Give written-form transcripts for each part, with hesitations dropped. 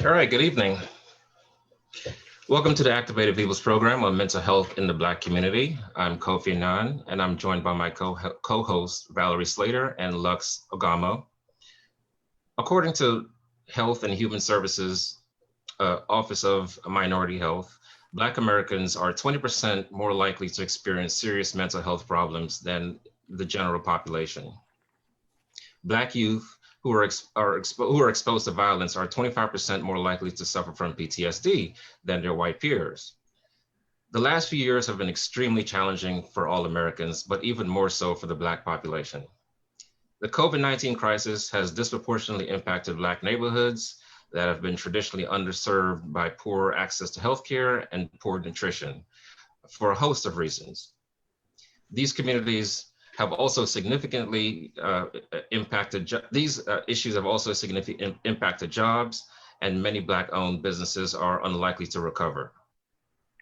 All right, good evening. Welcome to the Activated Peoples program on mental health in the Black community. I'm Kofi Annan, and I'm joined by my co-hosts Valerie Slater and Lux Ogamo. According to Health and Human Services Office of Minority Health, Black Americans are 20% more likely to experience serious mental health problems than the general population. Black youth who are exposed to violence are 25% more likely to suffer from PTSD than their white peers. The last few years have been extremely challenging for all Americans, but even more so for the Black population. The COVID-19 crisis has disproportionately impacted Black neighborhoods that have been traditionally underserved by poor access to healthcare and poor nutrition for a host of reasons. These communities have also significantly impacted, these issues have also significantly impacted jobs, and many Black-owned businesses are unlikely to recover.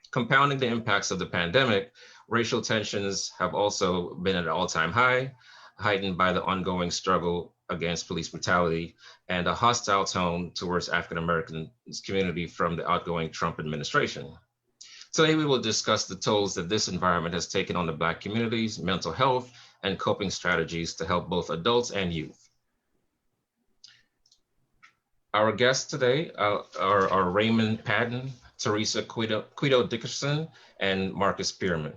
Compounding the impacts of the pandemic, racial tensions have also been at an all-time high, heightened by the ongoing struggle against police brutality and a hostile tone towards African American community from the outgoing Trump administration. Today, we will discuss the tolls that this environment has taken on the Black community's mental health and coping strategies to help both adults and youth. Our guests today are Raymond Patton, Teresa Quito Dickerson, and Marcus Spearman.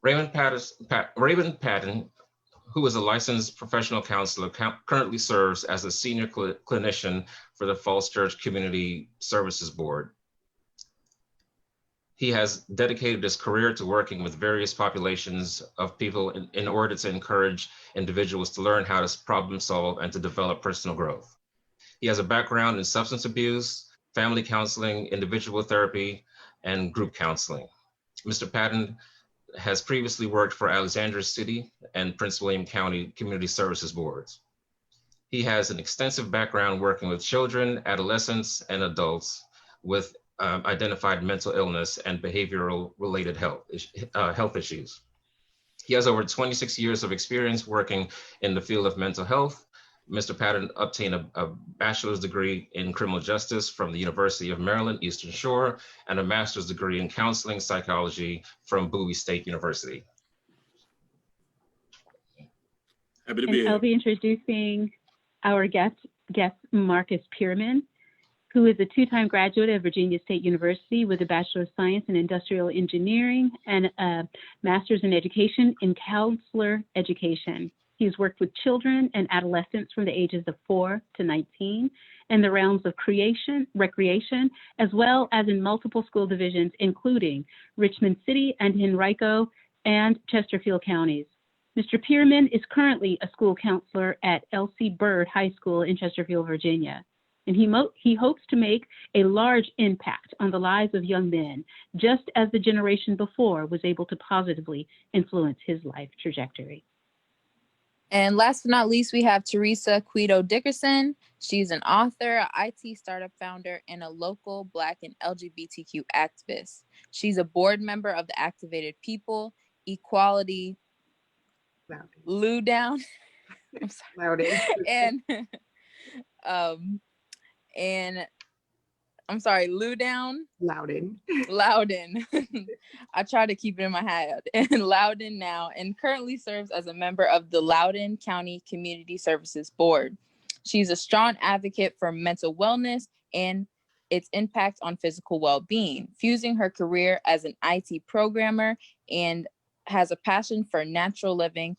Raymond Patton, who is a licensed professional counselor, currently serves as a senior clinician for the Falls Church Community Services Board. He has dedicated his career to working with various populations of people in order to encourage individuals to learn how to problem solve and to develop personal growth. He has a background in substance abuse, family counseling, individual therapy, and group counseling. Mr. Patton has previously worked for Alexandria City and Prince William County Community Services Boards. He has an extensive background working with children, adolescents, and adults with identified mental illness and behavioral related health issues. He has over 26 years of experience working in the field of mental health. Mr. Patton obtained a bachelor's degree in criminal justice from the University of Maryland, Eastern Shore, and a master's degree in counseling psychology from Bowie State University. Happy to be here. I'll be introducing our guest Marcus Spearman, who is a two-time graduate of Virginia State University with a Bachelor of Science in Industrial Engineering and a Master's in Education in Counselor Education. He's worked with children and adolescents from the ages of 4 to 19 in the realms of recreation, as well as in multiple school divisions, including Richmond City and Henrico and Chesterfield counties. Mr. Spearman is currently a school counselor at L.C. Byrd High School in Chesterfield, Virginia. And he hopes to make a large impact on the lives of young men, just as the generation before was able to positively influence his life trajectory. And last but not least, we have Teresa Quito Dickerson. She's an author, IT startup founder, and a local Black and LGBTQ activist. She's a board member of the Activated People, Equality, Loudoun, I'm sorry, Loudoun. I try to keep it in my head. And Loudoun now, and currently serves as a member of the Loudoun County Community Services Board. She's a strong advocate for mental wellness and its impact on physical well-being, fusing her career as an IT programmer and has a passion for natural living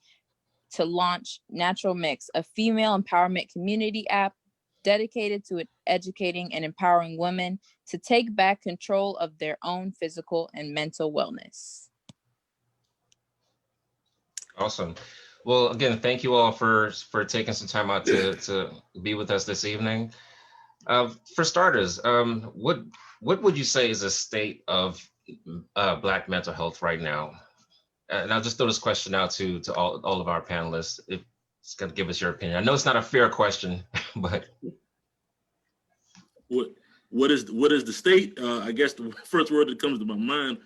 to launch Natural Mix, a female empowerment community app dedicated to educating and empowering women to take back control of their own physical and mental wellness. Awesome. Well, again, thank you all for taking some time out to be with us this evening. For starters, what would you say is the state of Black mental health right now? And I'll just throw this question out to all of our panelists. If it's going to give us your opinion. I know it's not a fair question, but what is the state? I guess the first word that comes to my mind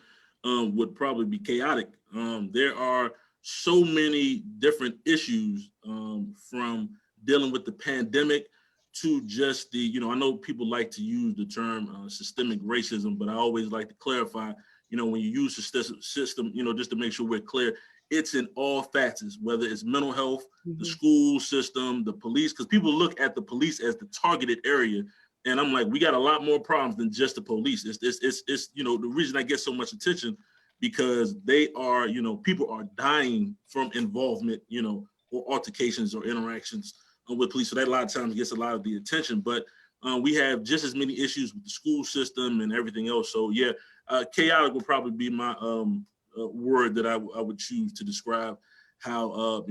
would probably be chaotic. There are so many different issues from dealing with the pandemic to just the, I know people like to use the term systemic racism, but I always like to clarify, when you use the system, just to make sure we're clear, it's in all facets, whether it's mental health, the school system, the police, because people look at the police as the targeted area. And I'm like, we got a lot more problems than just the police. It's the reason I get so much attention, because they are, people are dying from involvement, or altercations or interactions with police. So that a lot of times gets a lot of the attention, but we have just as many issues with the school system and everything else. So yeah, chaotic would probably be my word that I would choose to describe how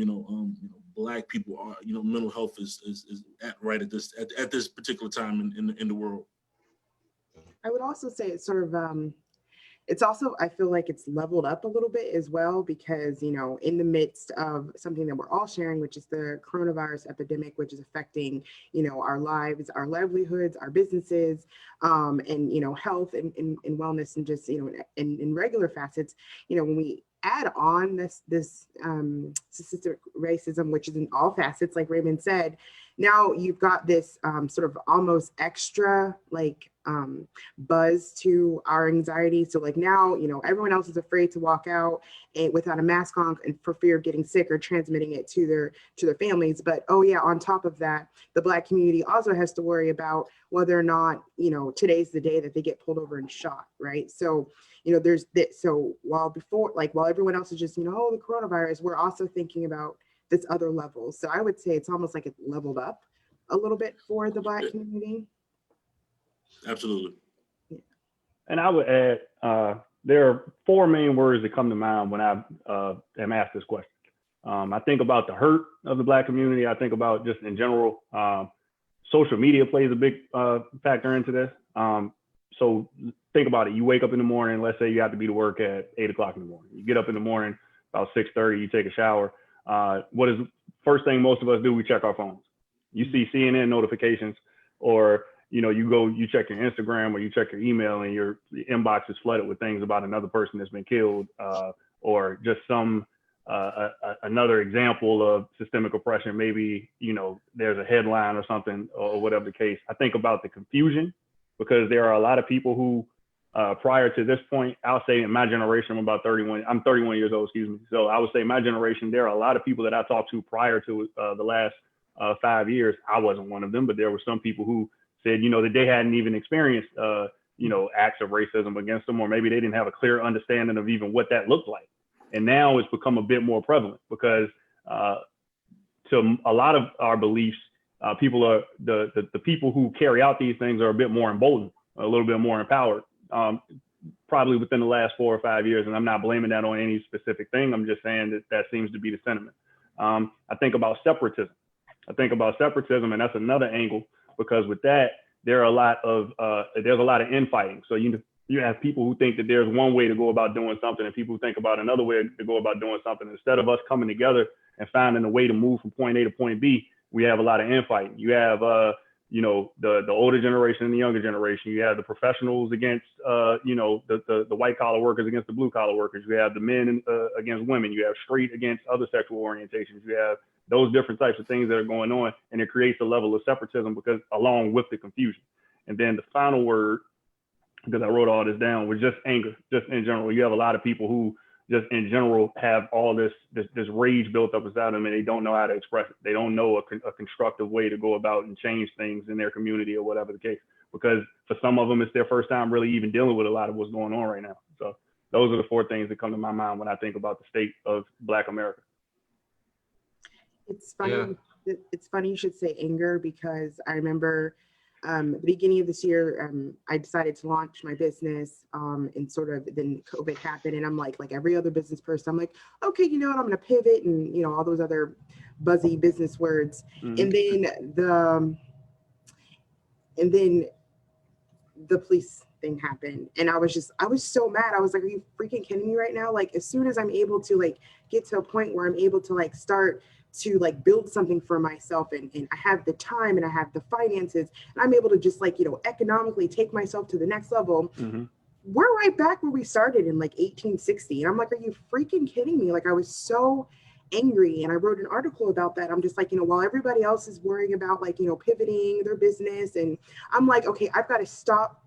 Black people are. Mental health is right at this particular time in the world. I would also say it's sort of it's also, I feel like it's leveled up a little bit as well, because, in the midst of something that we're all sharing, which is the coronavirus epidemic, which is affecting, our lives, our livelihoods, our businesses, and, health and wellness, and just, in regular facets, when we add on this systemic racism, which is in all facets, like Raymond said, now you've got this sort of almost extra buzz to our anxiety. So like now, everyone else is afraid to walk out without a mask on, and for fear of getting sick or transmitting it to their families. But oh yeah, on top of that, the Black community also has to worry about whether or not, today's the day that they get pulled over and shot, right? So, there's this. So while everyone else is just, the coronavirus, we're also thinking about this other level. So I would say it's almost like it's leveled up a little bit for the Black community. Absolutely. And I would add, there are four main words that come to mind when I am asked this question. I think about the hurt of the Black community. I think about just in general, social media plays a big factor into this. So think about it. You wake up in the morning, let's say you have to be to work at 8 o'clock in the morning. You get up in the morning, about 6:30, you take a shower. What is first thing most of us do? We check our phones. You see CNN notifications, or you check your Instagram, or you check your email, and your inbox is flooded with things about another person that's been killed, or just some another example of systemic oppression. Maybe there's a headline or something, or whatever the case. I think about the confusion, because there are a lot of people who prior to this point, I'll say in my generation, I'm 31 years old, excuse me. So I would say my generation, there are a lot of people that I talked to prior to the last 5 years. I wasn't one of them, but there were some people who said, that they hadn't even experienced, acts of racism against them, or maybe they didn't have a clear understanding of even what that looked like. And now it's become a bit more prevalent, because to a lot of our beliefs, people are the people who carry out these things are a bit more emboldened, a little bit more empowered, probably within the last 4 or 5 years. And I'm not blaming that on any specific thing. I'm just saying that seems to be the sentiment. I think about separatism. And that's another angle, because with that, there's a lot of infighting. So you have people who think that there's one way to go about doing something, and people who think about another way to go about doing something. Instead of us coming together and finding a way to move from point A to point B, we have a lot of infighting. You have the older generation and the younger generation. You have the professionals against the white collar workers against the blue collar workers. You have the men against women. You have straight against other sexual orientations. You have those different types of things that are going on, and it creates a level of separatism, because along with the confusion. And then the final word, because I wrote all this down, was just anger. Just in general, you have a lot of people who just in general have all this rage built up inside them, and they don't know how to express it. They don't know a constructive way to go about and change things in their community, or whatever the case, because for some of them, it's their first time really even dealing with a lot of what's going on right now. So those are the four things that come to my mind when I think about the state of Black America. It's funny. Yeah. It's funny you should say anger, because I remember the beginning of this year, I decided to launch my business, and then COVID happened, and I'm like every other business person, I'm like, okay, I'm going to pivot, and all those other buzzy business words. Mm-hmm. And then the police thing happened, and I was so mad. I was like, are you freaking kidding me right now? Like, as soon as I'm able to get to a point where I'm able to start to build something for myself, and I have the time and I have the finances, and I'm able to just economically take myself to the next level. Mm-hmm. We're right back where we started in 1860. And I'm like, are you freaking kidding me? I was so angry. And I wrote an article about that. I'm just like, while everybody else is worrying about like, pivoting their business, and I'm like, okay, I've got to stop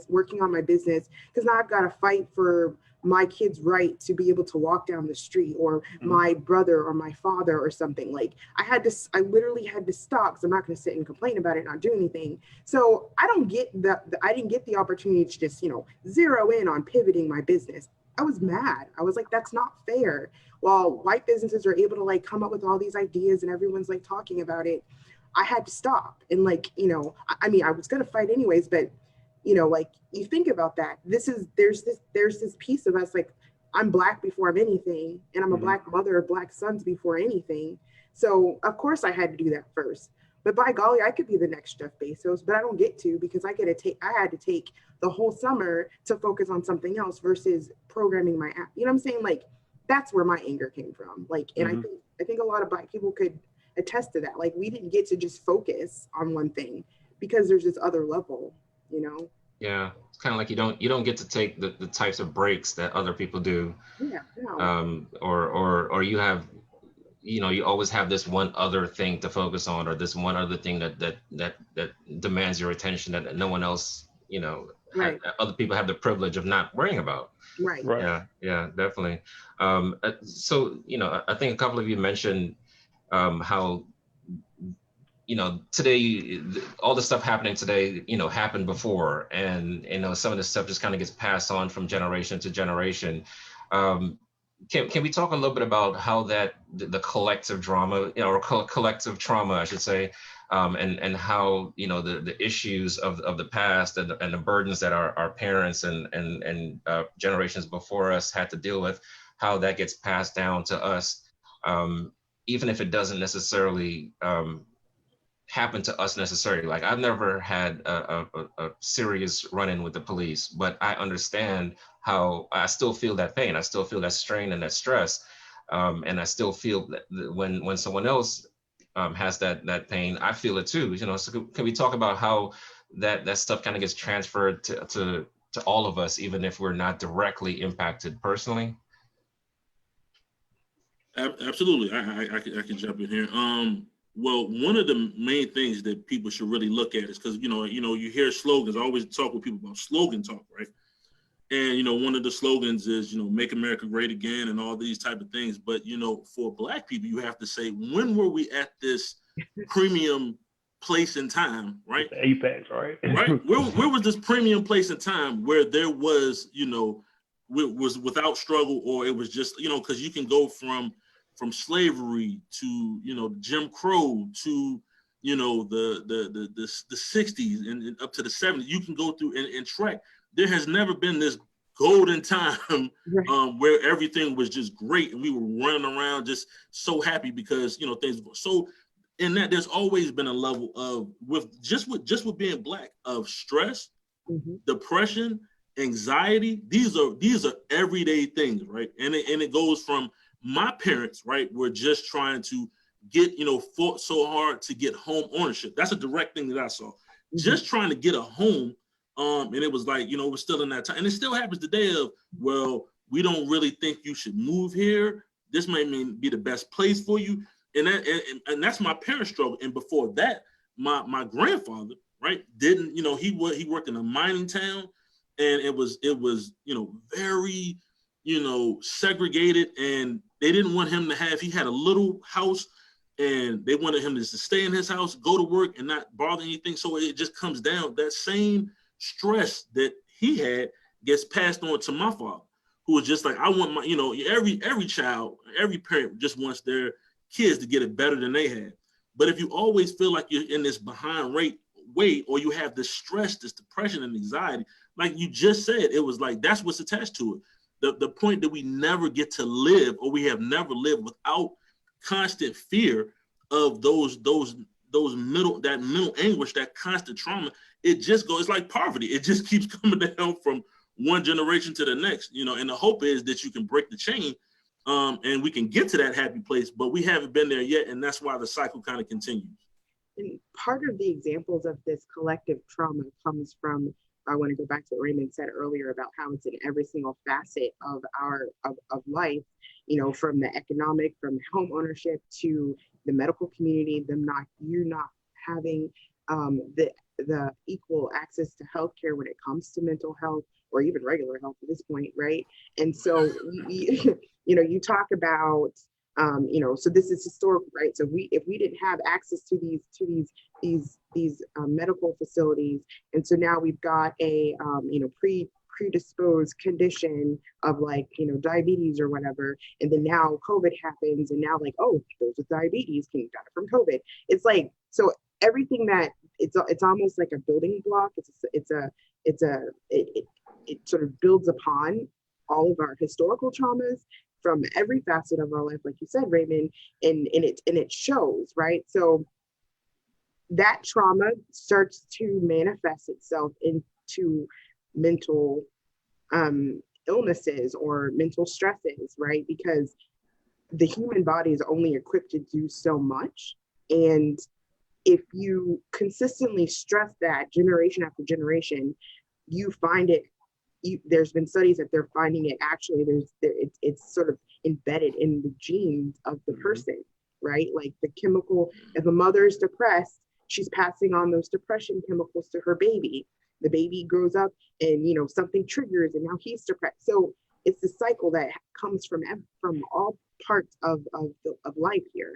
working on my business, because now I've got to fight for my kid's right to be able to walk down the street, or my brother or my father or something. Like I literally had to stop, because I'm not going to sit and complain about it, not do anything. So I didn't get the opportunity to just, zero in on pivoting my business. I was mad. I was like, that's not fair. While white businesses are able to like come up with all these ideas and everyone's like talking about it, I had to stop. And like, I mean, I was going to fight anyways, but like you think about that, there's this piece of us, like I'm Black before I'm anything, and I'm a Black mother of Black sons before anything. So of course I had to do that first. But by golly, I could be the next Jeff Bezos, but I don't get to, because I had to take the whole summer to focus on something else versus programming my app. You know what I'm saying? Like that's where my anger came from. Like, and I think a lot of Black people could attest to that. Like we didn't get to just focus on one thing, because there's this other level. Yeah, it's kind of like you don't get to take the types of breaks that other people do. Yeah. No. Or you have, you always have this one other thing to focus on, or this one other thing that demands your attention that no one else, Right. other people have the privilege of not worrying about. Right. Yeah, definitely. So, I think a couple of you mentioned how today, all the stuff happening today, happened before, and some of this stuff just kind of gets passed on from generation to generation. Can we talk a little bit about how that the collective drama, or collective trauma, I should say, and how the issues of the past and the burdens that our parents and generations before us had to deal with, how that gets passed down to us, even if it doesn't necessarily happen to us necessarily. Like I've never had a serious run-in with the police, but I understand how I still feel that pain. I still feel that strain and that stress. And I still feel that when someone else has that pain, I feel it too. So can we talk about how that stuff kind of gets transferred to all of us, even if we're not directly impacted personally? Absolutely. I can jump in here. Well, one of the main things that people should really look at is, because you hear slogans. I always talk with people about slogan talk, right? And one of the slogans is make America great again and all these type of things. But for Black people, you have to say, when were we at this premium place in time, right? The apex, right? Right. Where was this premium place in time where there was was without struggle, or it was just because you can go from slavery to Jim Crow to the 60s and up to the 70s. You can go through and track. There has never been this golden time where everything was just great and we were running around just so happy because things were so. In that, there's always been a level of with being Black, of stress, depression, anxiety. These are everyday things, right? And it goes from my parents, right, were just trying to get, fought so hard to get home ownership. That's a direct thing that I saw. Just trying to get a home. And it was like, we're still in that time. And it still happens today of, well, we don't really think you should move here. This may be the best place for you. And that's my parents' struggle. And before that, my grandfather, right, didn't, he worked in a mining town, and it was very, segregated, and they didn't want him to he had a little house, and they wanted him to stay in his house, go to work, and not bother anything. So it just comes down, that same stress that he had gets passed on to my father, who was just like, I want my, every child, every parent just wants their kids to get it better than they had. But if you always feel like you're in this behind rate way, or you have this stress, this depression and anxiety, like you just said, it was like, that's what's attached to it. The point that we never get to live, or we have never lived without constant fear of that mental anguish, that constant trauma. It just goes, it's like poverty. It just keeps coming down from one generation to the next, and the hope is that you can break the chain, and we can get to that happy place, but we haven't been there yet. And that's why the cycle kind of continues. And part of the examples of this collective trauma comes from I want to go back to what Raymond said earlier about how it's in every single facet of our of life, you know, from the economic, from home ownership to the medical community, you not having the equal access to healthcare when it comes to mental health or even regular health at this point, right? And so, you know, you talk about, you know, so this is historical, right? So if we didn't have access to these medical facilities, and so now we've got a, you know, predisposed condition of like, you know, diabetes or whatever, and then now COVID happens, and now like, oh, those with diabetes got it from COVID. It's like, so everything that it's almost like a building block. It sort of builds upon all of our historical traumas from every facet of our life, like you said, Raymond, and it shows, right? So that trauma starts to manifest itself into mental illnesses or mental stresses, right? Because the human body is only equipped to do so much. And if you consistently stress that generation after generation, you find it, there's been studies that they're finding it actually, it's sort of embedded in the genes of the person, right? Like the chemical, if a mother is depressed, she's passing on those depression chemicals to her baby. The baby grows up and, you know, something triggers and now he's depressed. So it's the cycle that comes from all parts of life here.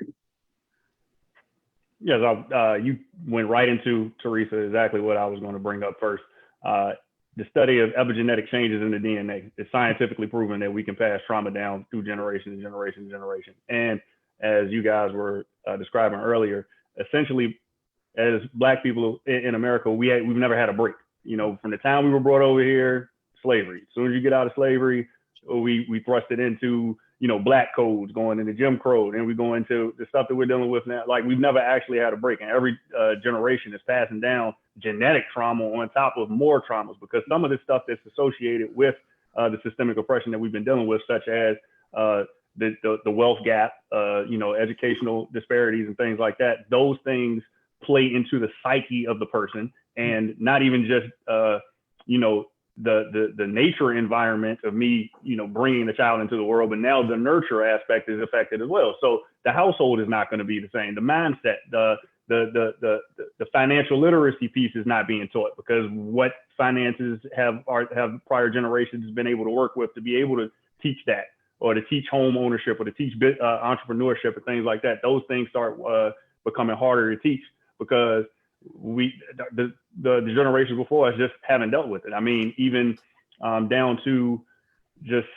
Yes, you went right into, Teresa, exactly what I was going to bring up first. The study of epigenetic changes in the DNA is scientifically proven that we can pass trauma down through generation to generation to generation. And as you guys were describing earlier, essentially, as Black people in America, we've never had a break. You know, from the time we were brought over here, slavery. As soon as you get out of slavery, we thrust it into, you know, Black codes, going into Jim Crow, and we go into the stuff that we're dealing with now. Like, we've never actually had a break, and every generation is passing down genetic trauma on top of more traumas, because some of the stuff that's associated with the systemic oppression that we've been dealing with, such as the wealth gap, you know, educational disparities and things like that, those things play into the psyche of the person, and not even just, you know, the nature environment of me, you know, bringing the child into the world, but now the nurture aspect is affected as well. So the household is not going to be the same. The mindset, the financial literacy piece is not being taught, because what finances have prior generations been able to work with to be able to teach that, or to teach home ownership, or to teach entrepreneurship and things like that. Those things start becoming harder to teach, because the generations before us just haven't dealt with it. I mean, even down to just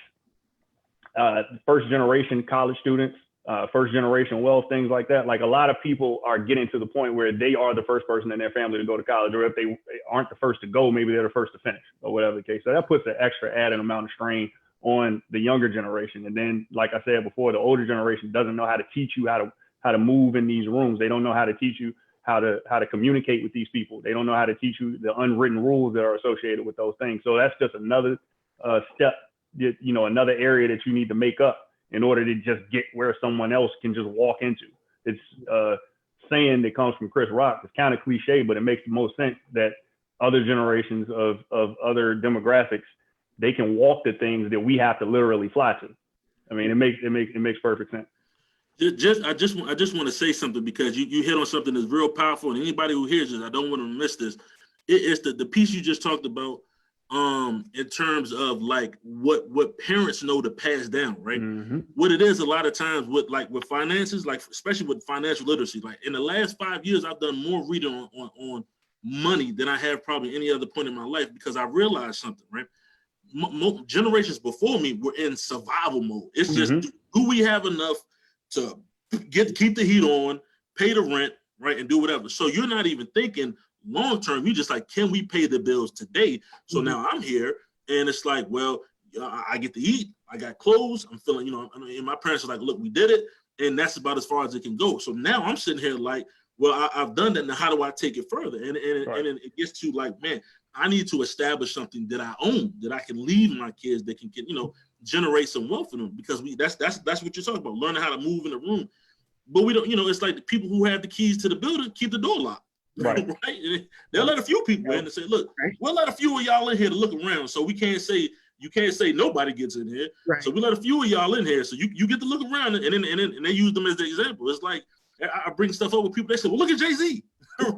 first generation college students, first generation wealth, things like that. Like, a lot of people are getting to the point where they are the first person in their family to go to college, or if they aren't the first to go, maybe they're the first to finish, or whatever the case. So that puts an extra added amount of strain on the younger generation. And then, like I said before, the older generation doesn't know how to teach you how to move in these rooms. They don't know how to teach you how to communicate with these people. They don't know how to teach you the unwritten rules that are associated with those things. So that's just another step, you know, another area that you need to make up in order to just get where someone else can just walk into. It's saying that comes from Chris Rock. It's kind of cliche, but it makes the most sense that other generations of other demographics, they can walk the things that we have to literally fly to. I mean, it makes perfect sense. I just want to say something, because you hit on something that's real powerful, and anybody who hears this, I don't want to miss this. It's the piece you just talked about, in terms of like what parents know to pass down, right? Mm-hmm. What it is a lot of times with finances, like especially with financial literacy, like in the last 5 years, I've done more reading on money than I have probably any other point in my life, because I realized something, right? Generations before me were in survival mode. It's just, do we have enough to keep the heat on, pay the rent, right, and do whatever. So you're not even thinking long term. You just like, can we pay the bills today? So now I'm here, and it's like, well, I get to eat, I got clothes, I'm feeling, you know, and my parents are like, look, we did it, and that's about as far as it can go. So now I'm sitting here like, well, I've done that. Now how do I take it further? And it gets to like, man, I need to establish something that I own, that I can leave my kids, that can get, you know, generate some wealth for them, because that's what you're talking about, learning how to move in the room. But we don't, you know, it's like the people who have the keys to the building keep the door locked. Right. Right? They'll let a few people in and say, look, Right. we'll let a few of y'all in here to look around. So we can't say, you can't say nobody gets in here. Right. So we let a few of y'all in here. So you get to look around, and then they use them as the example. It's like, I bring stuff up with people, they say, well, look at Jay-Z.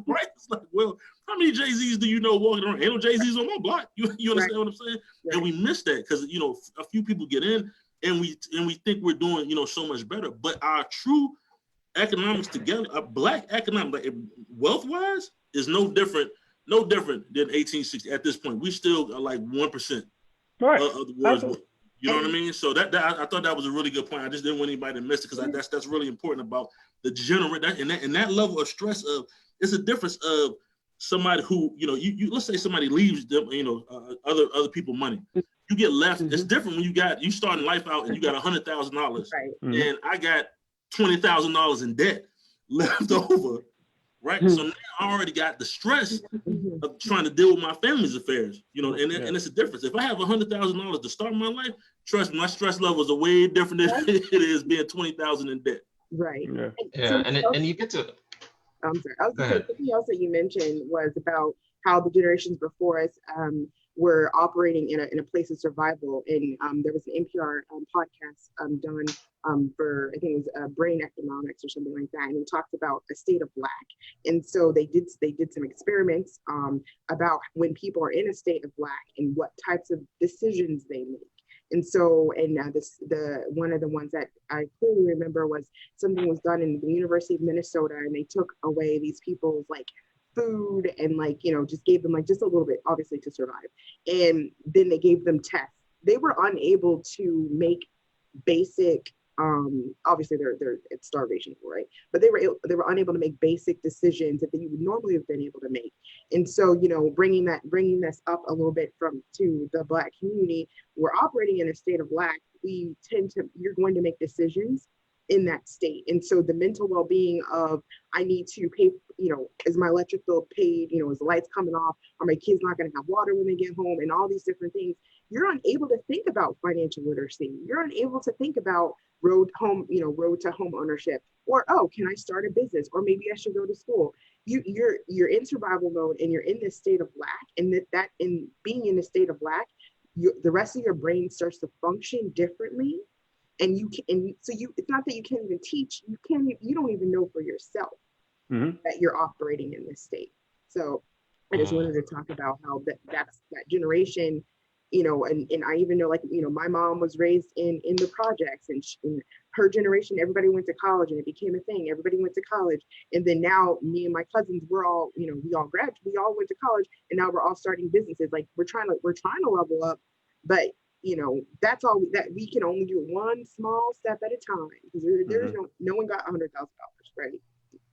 Right? It's like, well, how many Jay-Z's do you know walking around? Ain't no Jay-Z's on my block. You understand what I'm saying? Right. And we miss that because, you know, a few people get in and we think we're doing, you know, so much better. But our true economics together, Black economic, like, wealth-wise, is no different than 1860 at this point. We still are like 1% Right. of the world's wealth. You know what I mean? So that I thought that was a really good point. I just didn't want anybody to miss it because that's really important about the that level of stress of, it's a difference of somebody who, you know, you let's say somebody leaves them, you know, other people money. You get left. It's different when you starting life out and you got $100,000 Right. and I got $20,000 in debt left over. Right. So now I already got the stress of trying to deal with my family's affairs, you know, and it's a difference. If I have $100,000 to start my life, trust me, my stress levels are way different than it is being $20,000 in debt. Right. Yeah, and you get to. I'm sorry. I was going to say, something else that you mentioned was about how the generations before us were operating in a place of survival. And there was an NPR podcast done for, I think it was brain economics or something like that. And it talked about a state of Black. And so they did some experiments about when people are in a state of Black and what types of decisions they make. And so, one of the ones that I clearly remember was something was done in the University of Minnesota, and they took away these people's like food and like, you know, just gave them like just a little bit, obviously, to survive. And then they gave them tests. They were unable to make basic, obviously it's starvation, right? But they were unable to make basic decisions that you would normally have been able to make. And so, you know, bringing this up a little bit to the Black community, we're operating in a state of lack. You're going to make decisions in that state. And so the mental well-being of, I need to pay, you know, is my electric bill paid? You know, is the lights coming off? Are my kids not going to have water when they get home? And all these different things. You're unable to think about financial literacy. You're unable to think about road to home ownership, or, oh, can I start a business? Or maybe I should go to school. You're in survival mode and you're in this state of lack. And that in being in a state of lack, the rest of your brain starts to function differently. And it's not that you can't even teach, you don't even know for yourself that you're operating in this state. So I just wanted to talk about how that generation, you know, and I even know, like, you know, my mom was raised in the projects, and in her generation, everybody went to college and it became a thing. Everybody went to college. And then now me and my cousins, we all went to college, and now we're all starting businesses. Like we're trying to level up, but you know, that's all that we can only do, one small step at a time, because there's no one got $100,000, right?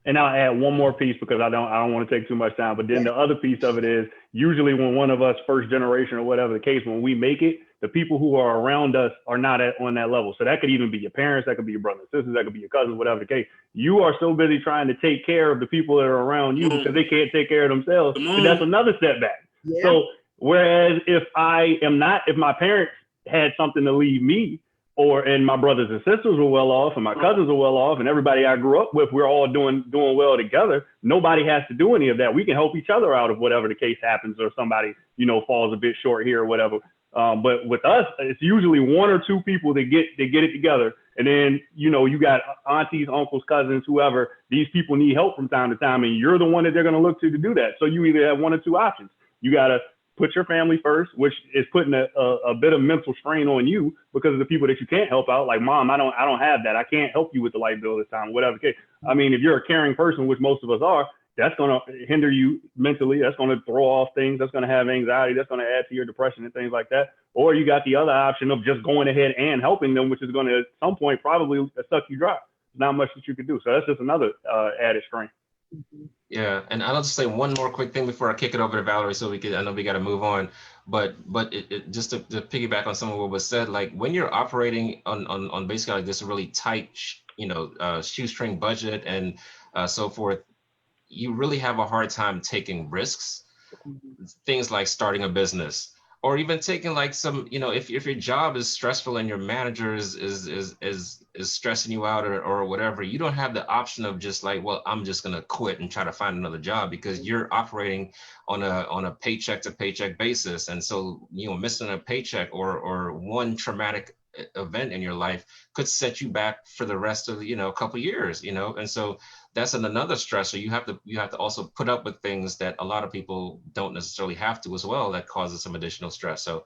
And I'll add one more piece because I don't want to take too much time. But then the other piece of it is, usually when one of us, first generation or whatever the case, when we make it, the people who are around us are not on that level. So that could even be your parents, that could be your brothers and sisters, that could be your cousins, whatever the case. You are so busy trying to take care of the people that are around you because they can't take care of themselves. And that's another setback. Yeah. So whereas if my parents had something to leave me, and my brothers and sisters were well off, and my cousins were well off, and everybody I grew up with, we're all doing well together. Nobody has to do any of that. We can help each other out if whatever the case happens, or somebody, you know, falls a bit short here or whatever. But with us, it's usually one or two people that get it together. And then, you know, you got aunties, uncles, cousins, whoever. These people need help from time to time, and you're the one that they're going to look to do that. So you either have one or two options. You got to put your family first, which is putting a bit of mental strain on you because of the people that you can't help out. Like, Mom, I don't have that. I can't help you with the light bill this time, whatever the case. I mean, if you're a caring person, which most of us are, that's going to hinder you mentally. That's going to throw off things. That's going to have anxiety. That's going to add to your depression and things like that. Or you got the other option of just going ahead and helping them, which is going to, at some point, probably suck you dry. Not much that you could do. So that's just another added strain. Yeah, and I'll just say one more quick thing before I kick it over to Valerie, so I know we got to move on, but it just to piggyback on some of what was said, like when you're operating on basically like this really tight, shoestring budget and so forth, you really have a hard time taking risks. Things like starting a business, or even taking like some, if your job is stressful and your manager is stressing you out or whatever, you don't have the option of just like, well, I'm just gonna quit and try to find another job, because you're operating on a paycheck to paycheck basis. And so, missing a paycheck or one traumatic event in your life could set you back for the rest of, a couple years, and so that's another stressor. You have to also put up with things that a lot of people don't necessarily have to as well, that causes some additional stress. So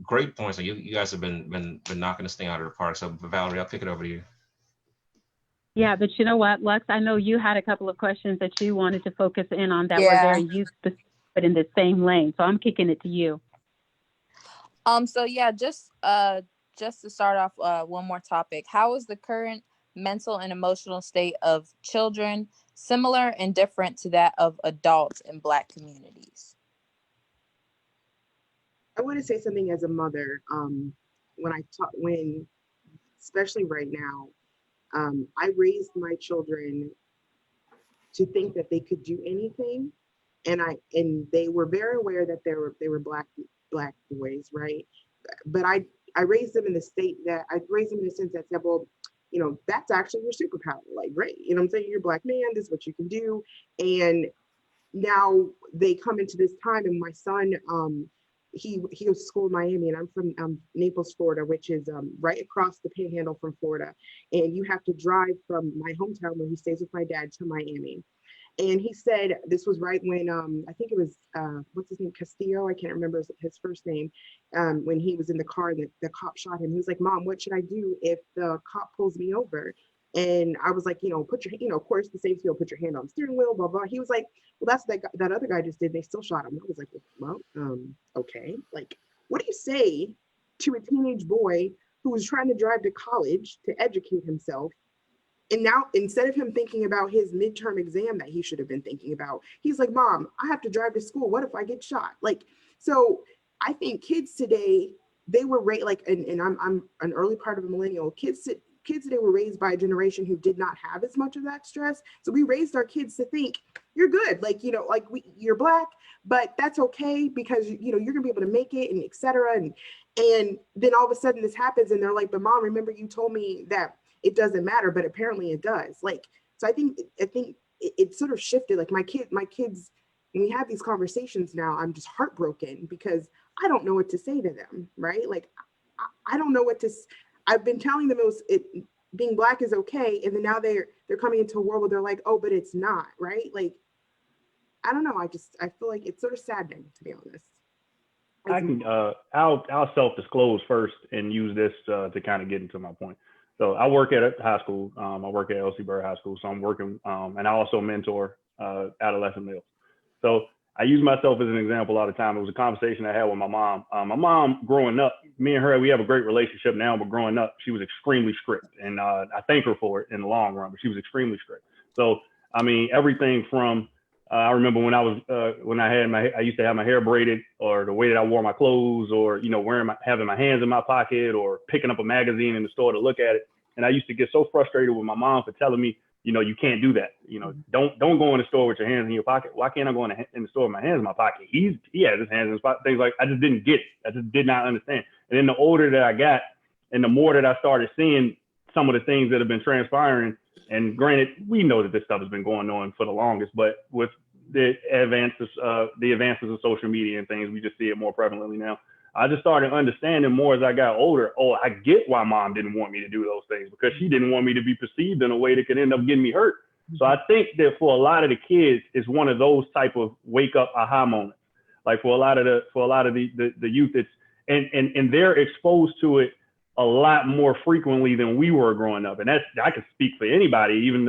great points. You guys have been knocking this thing out of the park. So Valerie, I'll kick it over to you. Yeah, but you know what, Lux, I know you had a couple of questions that you wanted to focus in on that were very youth specific, but in the same lane. So I'm kicking it to you. So yeah, just to start off, one more topic. How is the current mental and emotional state of children similar and different to that of adults in Black communities? I want to say something as a mother. Especially right now, I raised my children to think that they could do anything, and they were very aware that they were black boys, right? But I raised them in the state that I raised them in a sense that said, well, that's actually your superpower. Like, great, I'm saying, you're a Black man, this is what you can do. And now they come into this time, and my son, he goes to school in Miami, and I'm from Naples, Florida, which is right across the panhandle from Florida. And you have to drive from my hometown where he stays with my dad to Miami. And he said this was right when I think it was what's his name, Castillo, I can't remember his first name, when he was in the car and the cop shot him. He was like, Mom, what should I do if the cop pulls me over? And I was like, put your, of course the safety will put your hand on the steering wheel, blah blah. He was like, well, that's that other guy just did. They still shot him. I was like, well, okay. Like, what do you say to a teenage boy who was trying to drive to college to educate himself? And now, instead of him thinking about his midterm exam that he should have been thinking about, he's like, Mom, I have to drive to school. What if I get shot? Like, so I think kids today, they were raised like, and I'm an early part of a millennial. Kids today were raised by a generation who did not have as much of that stress. So we raised our kids to think you're good, like, you're Black, but that's okay because, you're gonna be able to make it, and et cetera. And then all of a sudden this happens, and they're like, but Mom, remember you told me that it doesn't matter, but apparently it does. Like, so I think it sort of shifted. Like my kids, when we have these conversations now, I'm just heartbroken because I don't know what to say to them, right? Like, I don't know what to. I've been telling them being Black is okay, and then now they're coming into a world where they're like, oh, but it's not, right? Like, I don't know. I feel like it's sort of saddening, to be honest. I'll self-disclose first and use this to kind of get into my point. So I work at a high school. I work at LC Bird High School. So I'm working, and I also mentor adolescent males. So I use myself as an example all the time. It was a conversation I had with my mom. My mom, growing up, me and her, we have a great relationship now, but growing up, she was extremely strict. And I thank her for it in the long run, but she was extremely strict. So, I mean, everything from, I remember when I used to have my hair braided, or the way that I wore my clothes, or, having my hands in my pocket, or picking up a magazine in the store to look at it. And I used to get so frustrated with my mom for telling me, you can't do that. Don't go in the store with your hands in your pocket. Why can't I go in the store with my hands in my pocket? He has his hands in his pocket. Things like, I just didn't get it. I just did not understand. And then the older that I got, and the more that I started seeing some of the things that have been transpiring, and granted, we know that this stuff has been going on for the longest, but with the advances of social media and things, we just see it more prevalently now. I just started understanding more as I got older. Oh, I get why Mom didn't want me to do those things, because she didn't want me to be perceived in a way that could end up getting me hurt. So I think that for a lot of the kids, it's one of those type of wake up aha moments. Like for a lot of the youth, it's and they're exposed to it a lot more frequently than we were growing up. And I can speak for anybody, even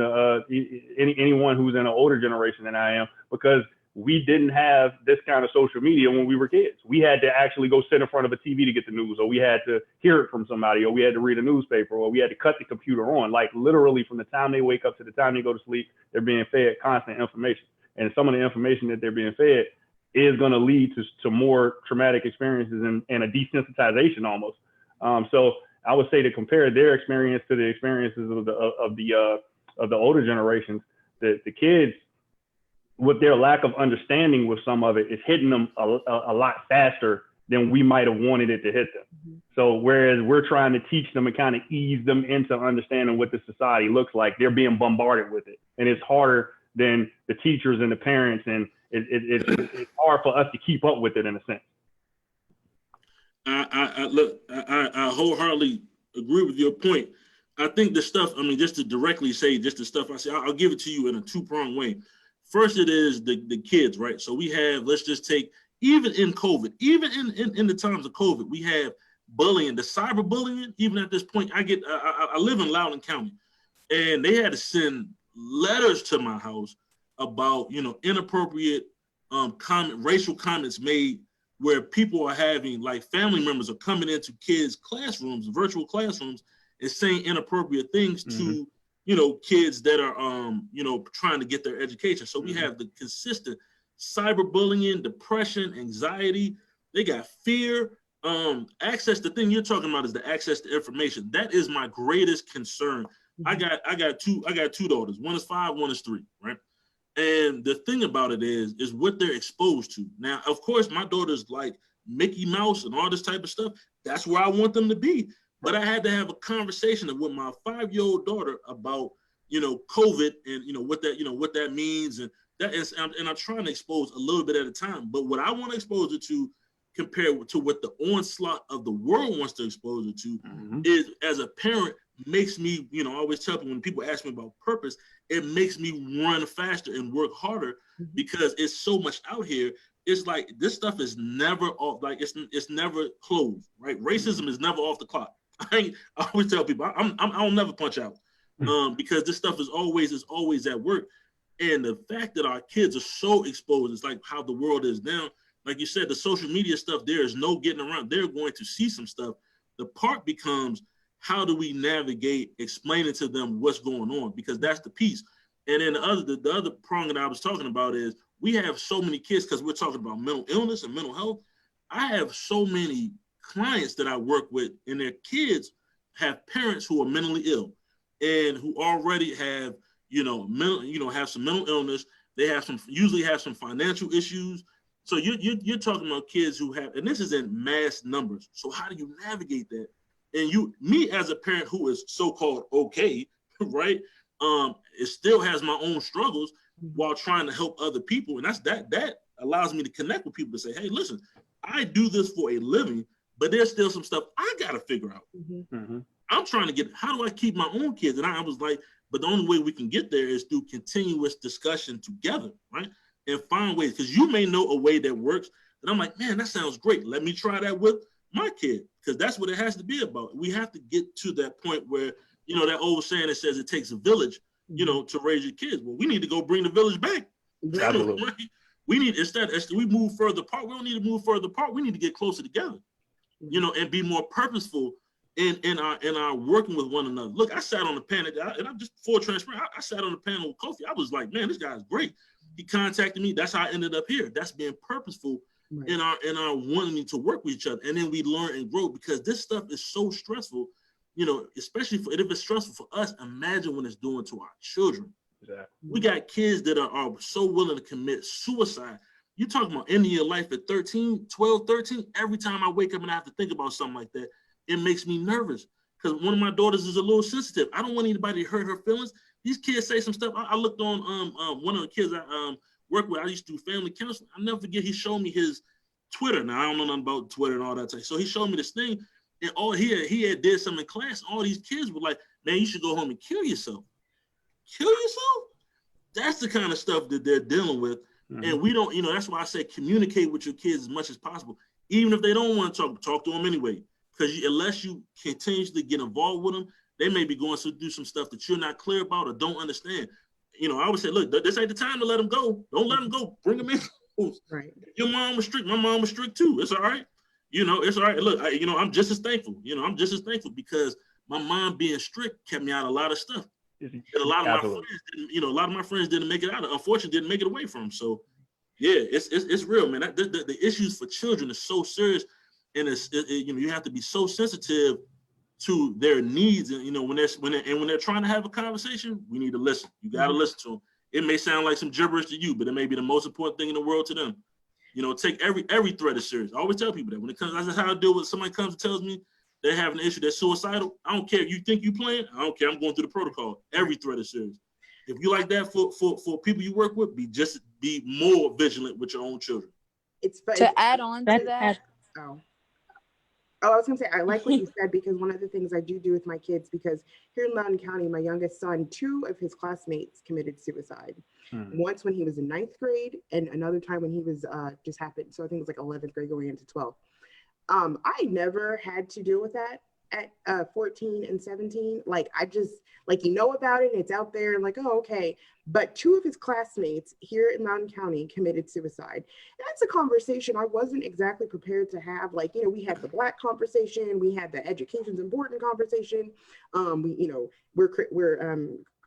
anyone who's in an older generation than I am, because we didn't have this kind of social media when we were kids. We had to actually go sit in front of a TV to get the news, or we had to hear it from somebody, or we had to read a newspaper, or we had to cut the computer on. Like literally from the time they wake up to the time they go to sleep, they're being fed constant information. And some of the information that they're being fed is going to lead to more traumatic experiences and a desensitization almost. So I would say to compare their experience to the experiences of the older generations, the kids, with their lack of understanding with some of it, it's hitting them a lot faster than we might have wanted it to hit them. Mhm. So whereas we're trying to teach them and kind of ease them into understanding what the society looks like, they're being bombarded with it. And it's harder than the teachers and the parents. And it's hard for us to keep up with it in a sense. I wholeheartedly agree with your point. I think the stuff, I mean, just to directly say, just the stuff I say, I'll give it to you in a two-pronged way. First, it is the kids, right? So we have, let's just take, even in COVID, even in the times of COVID, we have bullying, the cyberbullying. Even at this point, I live in Loudoun County, and they had to send letters to my house about, inappropriate racial comments made, where people are having, like, family members are coming into kids' classrooms, virtual classrooms, and saying inappropriate things to, kids that are, trying to get their education. So we have the consistent cyberbullying, depression, anxiety. They got fear. Access. The thing you're talking about is the access to information. That is my greatest concern. I got two daughters. One is 5, one is 3, right? And the thing about it is what they're exposed to. Now, of course, my daughters like Mickey Mouse and all this type of stuff. That's where I want them to be. But I had to have a conversation with my 5-year-old daughter about, COVID and, what that means. And that is, and I'm trying to expose a little bit at a time. But what I want to expose it to, compared to what the onslaught of the world wants to expose it to, is, as a parent, makes me, I always tell people when people ask me about purpose, it makes me run faster and work harder because it's so much out here. It's like this stuff is never off, like it's never closed, right? Racism is never off the clock. I always tell people I'll never punch out because this stuff is always at work. And the fact that our kids are so exposed, it's like how the world is now. Like you said, the social media stuff, there is no getting around. They're going to see some stuff. The part becomes, how do we navigate explaining to them what's going on? Because that's the piece. And then the other prong that I was talking about is we have so many kids, because we're talking about mental illness and mental health. I have so many clients that I work with, and their kids have parents who are mentally ill and who already have, have some mental illness. They usually have some financial issues. So you're talking about kids who have, and this is in mass numbers. So how do you navigate that? And me as a parent who is so-called okay, right? It still has my own struggles while trying to help other people. And that allows me to connect with people to say, hey, listen, I do this for a living, but there's still some stuff I got to figure out. I'm trying to get, how do I keep my own kids? And I was like, but the only way we can get there is through continuous discussion together, right? And find ways, because you may know a way that works. And I'm like, man, that sounds great. Let me try that with my kid, because that's what it has to be about. We have to get to that point where, that old saying that says it takes a village, to raise your kids. Well, we need to go bring the village back. Absolutely. We need, instead, as we move further apart, we don't need to move further apart. We need to get closer together, and be more purposeful in our working with one another. Look, I sat on the panel, and I'm just full transparent. I sat on the panel with Kofi. I was like, man, this guy's great. He contacted me. That's how I ended up here. That's being purposeful in our wanting to work with each other. And then we learn and grow, because this stuff is so stressful, especially if it's stressful for us, imagine when it's doing to our children. Exactly. We got kids that are so willing to commit suicide. You're talking about ending your life at 13, 12, 13. Every time I wake up and I have to think about something like that, it makes me nervous, because one of my daughters is a little sensitive. I don't want anybody to hurt her feelings. These kids say some stuff. I looked on one of the kids I work with. I used to do family counseling. I'll never forget, he showed me his Twitter. Now, I don't know nothing about Twitter and all that type. So he showed me this thing, and he had did something in class. All these kids were like, man, you should go home and kill yourself. Kill yourself? That's the kind of stuff that they're dealing with. And we don't, that's why I say communicate with your kids as much as possible. Even if they don't want to talk to them anyway. Because unless you continuously get involved with them, they may be going to do some stuff that you're not clear about or don't understand. I always say, look, this ain't the time to let them go. Don't let them go. Bring them in. Right. Your mom was strict. My mom was strict too. It's all right. It's all right. Look, I'm just as thankful. I'm just as thankful, because my mom being strict kept me out of a lot of stuff. And a lot of my friends didn't, a lot of my friends didn't make it out. Unfortunately, didn't make it away from them. So, yeah, it's real, man. The issues for children is so serious, and you have to be so sensitive to their needs. And when they're trying to have a conversation, we need to listen. You got to listen to them. It may sound like some gibberish to you, but it may be the most important thing in the world to them. You know, take every threat is serious. I always tell people that when it comes, that's how I deal with somebody comes and tells me they're having an issue that's suicidal. I don't care if you think you playing. I don't care. I'm going through the protocol. Every threat is serious. If you like that for people you work with, be more vigilant with your own children. To add on to that. I was gonna say, I like what you said, because one of the things I do with my kids, because here in Loudoun County, my youngest son, 2 of his classmates committed suicide. Once when he was in 9th grade, and another time when he was just happened. So I think it was like 11th grade going into 12th. I never had to deal with that at 14 and 17. Like, I just, like, you know about it and it's out there and like, oh, okay. But 2 of his classmates here in Loudoun County committed suicide. And that's a conversation I wasn't exactly prepared to have. Like, you know, we had the Black conversation, we had the education's important conversation. We're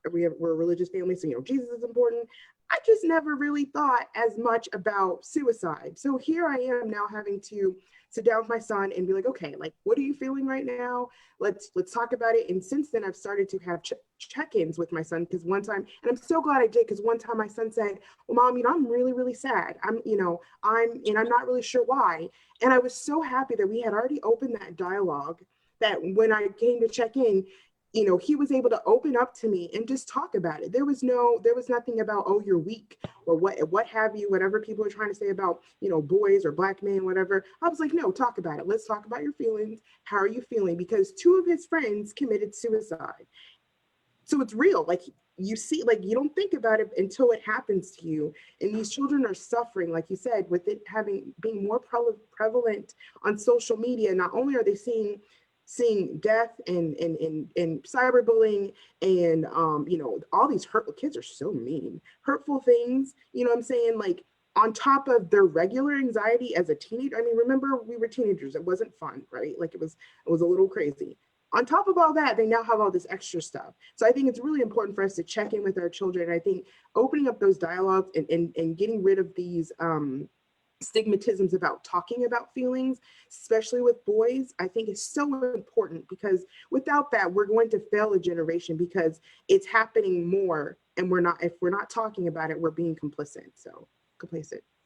a religious family, so, you know, Jesus is important. I just never really thought as much about suicide. So here I am now having to sit down with my son and be like, okay, like, what are you feeling right now? Let's talk about it. And since then, I've started to have check-ins with my son, because one time, and I'm so glad I did, because one time my son said, well, Mom, you know, I'm really, really sad. I'm not really sure why. And I was so happy that we had already opened that dialogue, that when I came to check in, you know, he was able to open up to me and just talk about it. There was nothing about, oh, you're weak, or what have you, whatever people are trying to say about, you know, boys or Black men, whatever. I was like, no, talk about it. Let's talk about your feelings. How are you feeling? Because 2 of his friends committed suicide. So it's real. Like, you see, like, you don't think about it until it happens to you. And these children are suffering, like you said, with it being more prevalent on social media. Not only are they seeing death and cyberbullying and you know, all these hurtful, kids are so mean, hurtful things, you know what I'm saying, like, on top of their regular anxiety as a teenager. I mean, remember, we were teenagers, it wasn't fun, right? Like, it was a little crazy. On top of all that, they now have all this extra stuff. So I think it's really important for us to check in with our children. I think opening up those dialogues and getting rid of these stigmatisms about talking about feelings, especially with boys, I think is so important, because without that, we're going to fail a generation, because it's happening more, and if we're not talking about it, we're being complacent,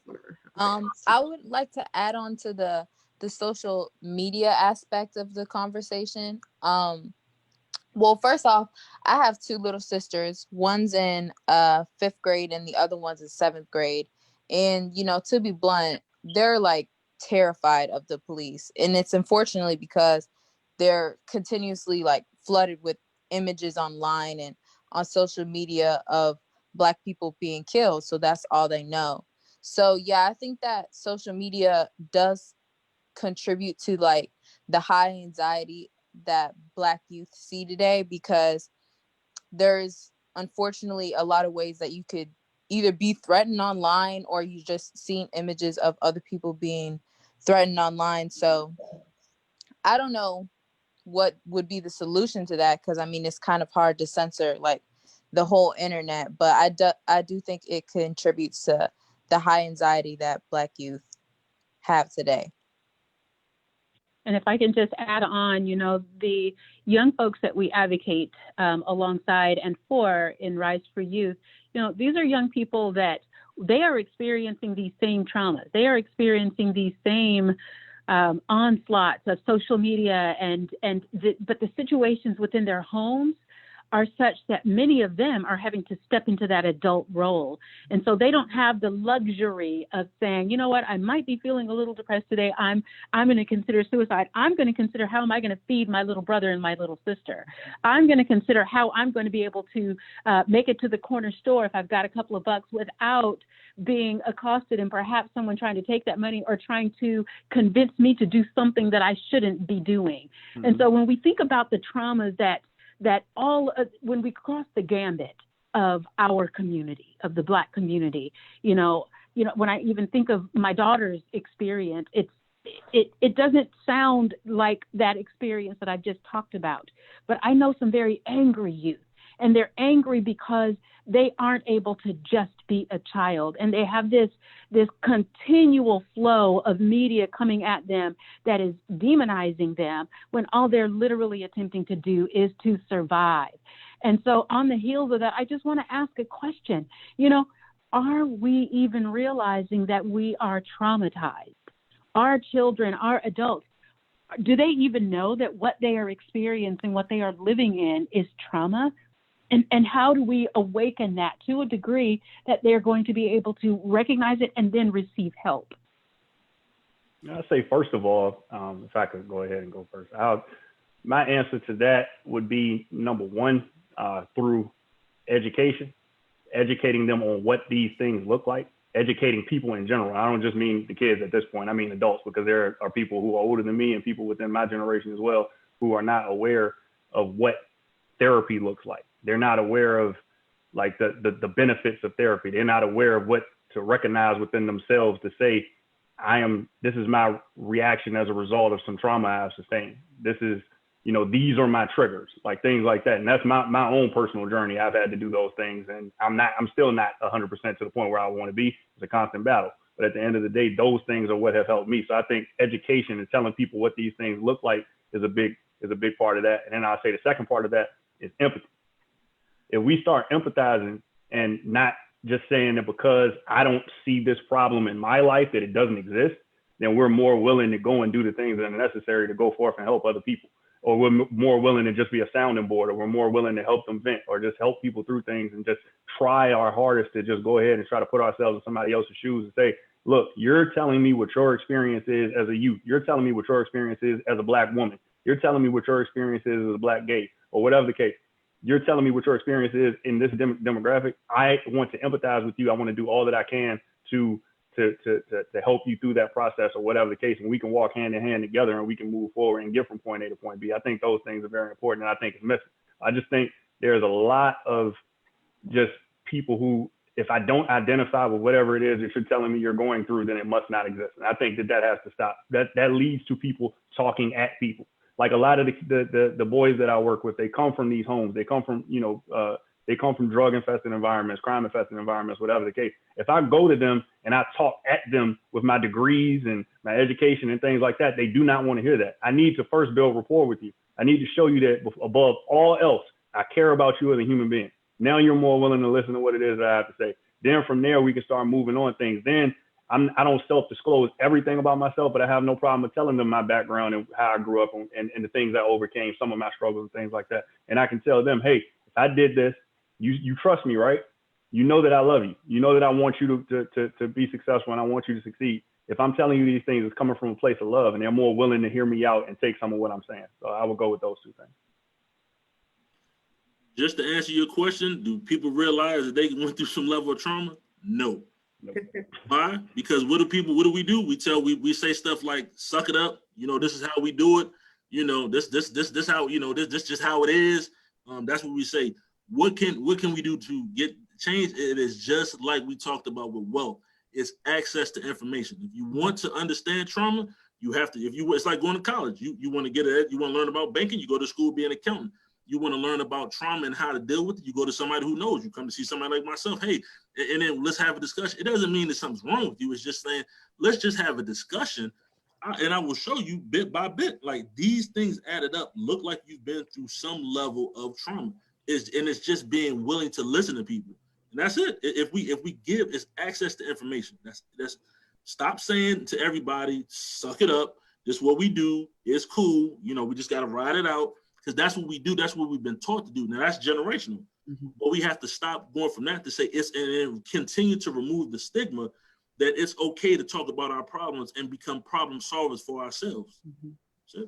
whatever. I would like to add on to the social media aspect of the conversation. Well, first off, I have 2 little sisters. One's in 5th grade and the other one's in 7th grade. And, you know, to be blunt, they're like terrified of the police. And it's unfortunately because they're continuously like flooded with images online and on social media of Black people being killed. So that's all they know. So, yeah, I think that social media does contribute to like the high anxiety that Black youth see today, because there's unfortunately a lot of ways that you could either be threatened online, or you just seen images of other people being threatened online. So I don't know what would be the solution to that, because I mean, it's kind of hard to censor like the whole internet, but I do think it contributes to the high anxiety that Black youth have today. And if I can just add on, you know, the young folks that we advocate alongside and for in Rise for Youth, you know, these are young people that they are experiencing these same traumas. They are experiencing these same onslaughts of social media, but the situations within their homes are such that many of them are having to step into that adult role. And so they don't have the luxury of saying, you know what, I might be feeling a little depressed today. I'm going to consider suicide. I'm going to consider, how am I going to feed my little brother and my little sister? I'm going to consider how I'm going to be able to make it to the corner store if I've got a couple of bucks without being accosted and perhaps someone trying to take that money or trying to convince me to do something that I shouldn't be doing. Mm-hmm. And so when we think about the traumas that when we cross the gambit of our community, of the Black community, you know, when I even think of my daughter's experience, it doesn't sound like that experience that I've just talked about. But I know some very angry youth, and they're angry because they aren't able to just be a child, and they have this continual flow of media coming at them that is demonizing them when all they're literally attempting to do is to survive. And so on the heels of that, I just want to ask a question. You know, are we even realizing that we are traumatized? Our children, our adults, do they even know that what they are experiencing, what they are living in is trauma? And how do we awaken that to a degree that they're going to be able to recognize it and then receive help? I'd say, first of all, if I could go ahead and go first, my answer to that would be, number one, through education, educating them on what these things look like, educating people in general. I don't just mean the kids at this point, I mean adults, because there are people who are older than me and people within my generation as well who are not aware of what therapy looks like. They're not aware of like the benefits of therapy. They're not aware of what to recognize within themselves to say, this is my reaction as a result of some trauma I've sustained. This is, these are my triggers, like things like that. And that's my own personal journey. I've had to do those things, and I'm still not 100% to the point where I want to be. It's a constant battle. But at the end of the day, those things are what have helped me. So I think education and telling people what these things look like is a big part of that. And then I'll say the second part of that is empathy. If we start empathizing and not just saying that because I don't see this problem in my life that it doesn't exist, then we're more willing to go and do the things that are necessary to go forth and help other people. Or we're more willing to just be a sounding board, or we're more willing to help them vent, or just help people through things and just try our hardest to just go ahead and try to put ourselves in somebody else's shoes and say, look, you're telling me what your experience is as a youth. You're telling me what your experience is as a Black woman. You're telling me what your experience is as a Black gay, or whatever the case. You're telling me what your experience is in this demographic. I want to empathize with you. I want to do all that I can to help you through that process, or whatever the case. And we can walk hand in hand together, and we can move forward and get from point A to point B. I think those things are very important, and I think it's missing. I just think there's a lot of just people who, if I don't identify with whatever it is that you're telling me you're going through, then it must not exist. And I think that has to stop. That leads to people talking at people. Like a lot of the boys that I work with, they come from these homes. They come from, they come from drug-infested environments, crime-infested environments, whatever the case. If I go to them and I talk at them with my degrees and my education and things like that, they do not want to hear that. I need to first build rapport with you. I need to show you that above all else, I care about you as a human being. Now you're more willing to listen to what it is that I have to say. Then from there, we can start moving on things. Then I don't self-disclose everything about myself, but I have no problem with telling them my background and how I grew up and the things I overcame, some of my struggles and things like that. And I can tell them, hey, if I did this, you trust me, right? You know that I love you. You know that I want you to be successful, and I want you to succeed. If I'm telling you these things, it's coming from a place of love, and they're more willing to hear me out and take some of what I'm saying. So I would go with those two things. Just to answer your question, do people realize that they went through some level of trauma? No. Nope. Why? Because what do we do? We say stuff like, suck it up. This is how we do it. This how, this just how it is. That's what we say. What can we do to get change? It is just like we talked about with wealth. It's access to information. If you want to understand trauma, you have to, it's like going to college. You want to you want to learn about banking, you go to school, be an accountant. You want to learn about trauma and how to deal with it, you go to somebody who knows. You come to see somebody like myself, hey, and then let's have a discussion. It doesn't mean that something's wrong with you. It's just saying, let's just have a discussion. And I will show you bit by bit, like these things added up, look like you've been through some level of trauma. It's just being willing to listen to people. And that's it. If we give, it's access to information. That's stop saying to everybody, suck it up. This is what we do. It's cool. We just got to ride it out. Because that's what we do. That's what we've been taught to do. Now that's generational. Mm-hmm. But we have to stop going from that to say and continue to remove the stigma that it's okay to talk about our problems and become problem solvers for ourselves. Mm-hmm. So,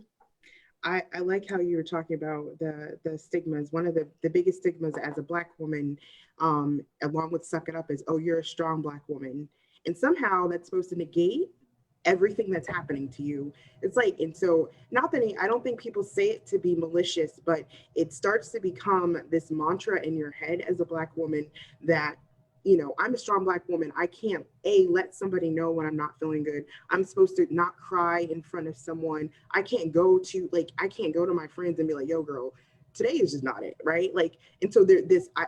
I like how you were talking about the stigmas. One of the biggest stigmas as a Black woman, along with suck it up, is, oh, you're a strong Black woman. And somehow that's supposed to negate everything that's happening to you. It's like, and so not that I don't think people say it to be malicious, but it starts to become this mantra in your head as a Black woman that, I'm a strong Black woman. I can't let somebody know when I'm not feeling good. I'm supposed to not cry in front of someone. I can't go to my friends and be like, yo girl, today is just not it, right? Like, and so